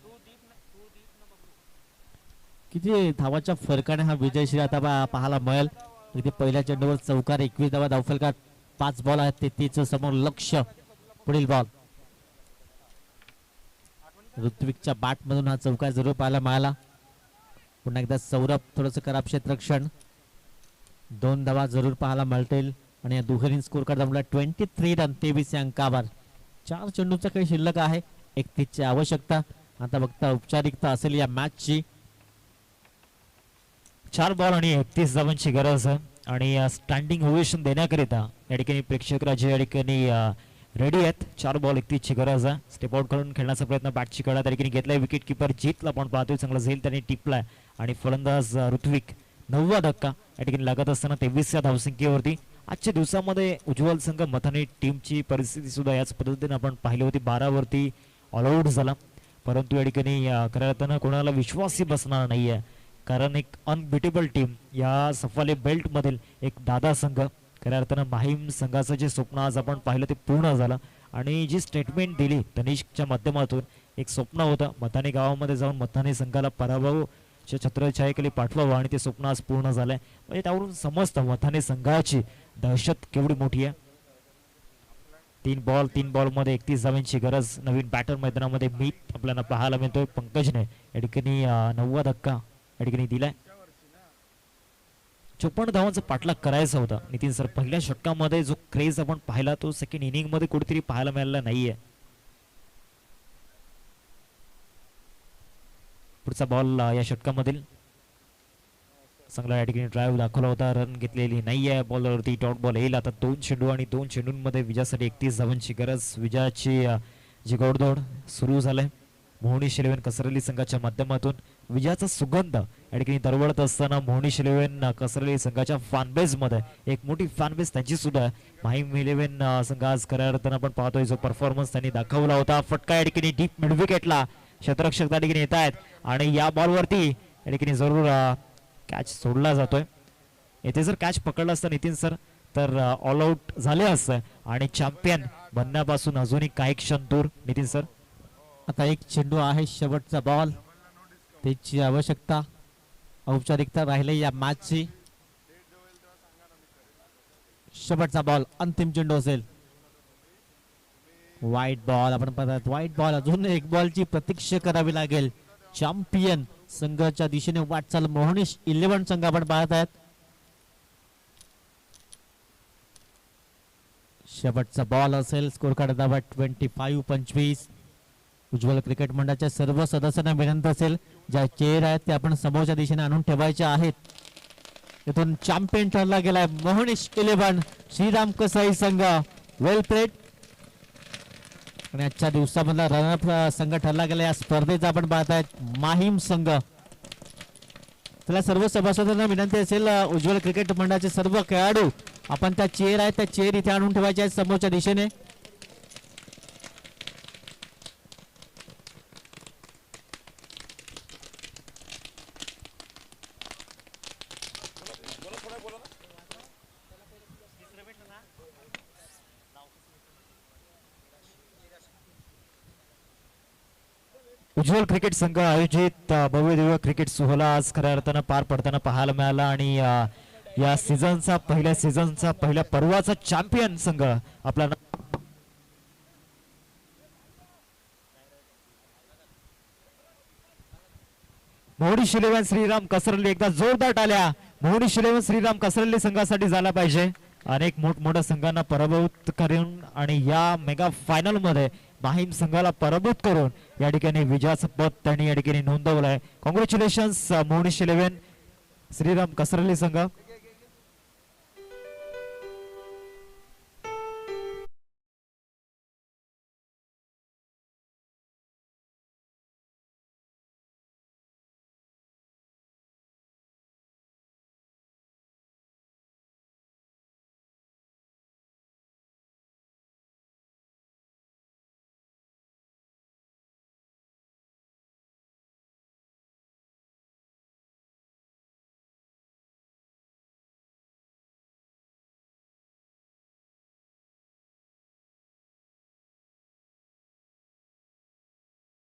किती धावाच्या फरकाने हा विजयश्री आता पाहायला मिळेल. अगदी पहिल्या चेंडूवर चौकार. 21 धावा धाव फलकात. 5 बॉल आहेत. 33 समोर लक्ष. पुढील बॉल ऋत्विकच्या बॅट मधून हा चौकार जरूर पाहायला मिळाला. पुन्हा एकदा सौरभ थोडस खराब क्षेत्ररक्षण. 2 धावा जरूर पाहायला मिळतील आणि या दुहेरी स्कोर कार्ड जमला 23 रन 23 या अंकावर. 4 चेंडूचा काही शिल्लक आहे. 31 ची आवश्यकता. आता बघता औपचारिकता असेल या मॅच ची. 4 बॉल आणि 31 धावांची गरज आहे आणि स्टँडिंग ओवेशन देण्याकरिता या ठिकाणी प्रेक्षक राजे या ठिकाणी रेडी आहेत. 4 बॉल 31 ची गरज आहे. स्टेप आउट करून खेळण्याचा प्रयत्न बॅटची कडा त्या ठिकाणी घेतलाय. विकेट किपर जीतला पण पाहतोय चांगला झेल त्यांनी टिपलाय आणि फलंदाज ऋत्विक 9वा धक्का या ठिकाणी लागत असताना 23 धावसंख्येवरती. आजच्या दिवसामध्ये उज्ज्वल संघ मथाने टीमची परिस्थिती सुद्धा याच पद्धतीने आपण पाहिली होती. 12 वरती ऑल आउट झाला परंतु या ठिकाणी खऱ्या अर्थानं कोणाला विश्वासही बसणार नाहीये कारण एक अनबिटेबल टीम या सफाले बेल्ट मधील एक दादा संघ. खऱ्या अर्थानं माहीम संघाचं जे स्वप्न आज आपण पाहिलं ते पूर्ण झालं आणि जी स्टेटमेंट दिली तनिष्कच्या माध्यमातून एक स्वप्न होतं मथाने गावामध्ये जाऊन मथाने संघाला पराभवच्या छत्रछायेखाली पाठवावं आणि ते स्वप्न आज पूर्ण झालंय. म्हणजे त्यावरून समजतं मथाने संघाची दहशत केवढी मोठी आहे. 3 बॉल मध्ये 31 धावांची गरज. नवीन बॅटर मैदानामध्ये मी आपल्याला पाहायला मिळतोय. पंकजने या ठिकाणी 9वा धक्का या ठिकाणी दिलाय. 54 धावांचा पाठलाग करायचा होता नितीन सर. पहिल्या षटकामध्ये जो क्रेज आपण पाहिला तो सेकंड इनिंग मध्ये कुठेतरी पाहायला मिळाला नाहीये. पुढचा बॉल या षटकामधील चांगला या ठिकाणी ड्राईव्ह दाखवला होता. रन घेतलेली नाहीये. बॉलवरती डॉट बॉल येईल. आता 2 चेंडू आणि 2 चेंडूंमध्ये विजयासाठी 31 धावांची गरज. विजयाची जी घोडदौड सुरू झालंय मोहनी शिलेवेन कसरली संघाच्या माध्यमातून. विजयाचा सुगंध या ठिकाणी दरवळत असताना मोहनी शिलेवेन कसरली संघाच्या फॅनबेस मध्ये एक मोठी फॅनबेस त्यांची सुद्धा माहीम इलेव्हन संघ आज खऱ्या अर्थानं आपण पाहतोय जो परफॉर्मन्स त्यांनी दाखवला होता. फटका या ठिकाणी डीप मिड विकेटला क्षेत्ररक्षक त्या ठिकाणी येत आहेत आणि या बॉलवरती या ठिकाणी जरूर कॅच सोडला जातोय. येथे जर कॅच पकडला असता नितीन सर तर ऑल आउट झाले असते आणि चॅम्पियन बनण्यापासून अजूनही काही क्षण दूर. नितीन सर आता 1 चेंडू आहे. शेवटचा बॉल. त्याची आवश्यकता. औपचारिकता राहिले या मॅचची. शेवटचा बॉल. अंतिम चेंडू असेल. White ball. आपण पाहतात व्हाईट बॉल. अजून 1 बॉलची प्रतीक्षा करावी लागेल. चॅम्पियन संघाच्या दिशेने वाटचाल मोहनीश 11 संघ आपण पाहत आहेत. शेवटचा बॉल असेल. स्कोर कार्ड दाबा 25-25. उज्ज्वल क्रिकेट मंडळाच्या सर्व सदस्यांना विनंती असेल ज्या चेअर आहेत ते आपण समोरच्या दिशेने आणून ठेवायचे आहेत. इथून चॅम्पियन ठरला गेलाय मोहनीश 11 श्रीराम कसाई संघ. वेल प्लेड. आणि आजच्या दिवसामधला रनअप संघ ठरला गेला या स्पर्धेचा आपण पाहतायत माहीम संघ. त्याला सर्व सभासदांना विनंती असेल उज्ज्वल क्रिकेट मंडळाचे सर्व खेळाडू आपण त्या चेअर आहेत त्या चेअर इथे आणून ठेवायच्या आहेत समोरच्या दिशेने. उज्ज्वल क्रिकेट संघ आयोजित भव्य दिव्य क्रिकेट सोहळा आज खऱ्या अर्थानं पार पडताना पाहायला मिळाला आणि या सीझनचा पहिल्या पर्वाचा चॅम्पियन संघ आपला मोहनी शिलेवन श्रीराम कसरली. एकदा जोरदार टाळ्या मोहनी शिलेवन श्रीराम कसरली संघासाठी झाला पाहिजे. अनेक मोठमोठ्या संघांना पराभूत करून आणि या मेगा फायनल मध्ये माहीम संघाला पराभूत करून या ठिकाणी विजयाचं पद त्यांनी या ठिकाणी नोंदवलंय. कॉंग्रॅच्युलेशन्स मोहनीश 11 श्रीराम कसरली संघ.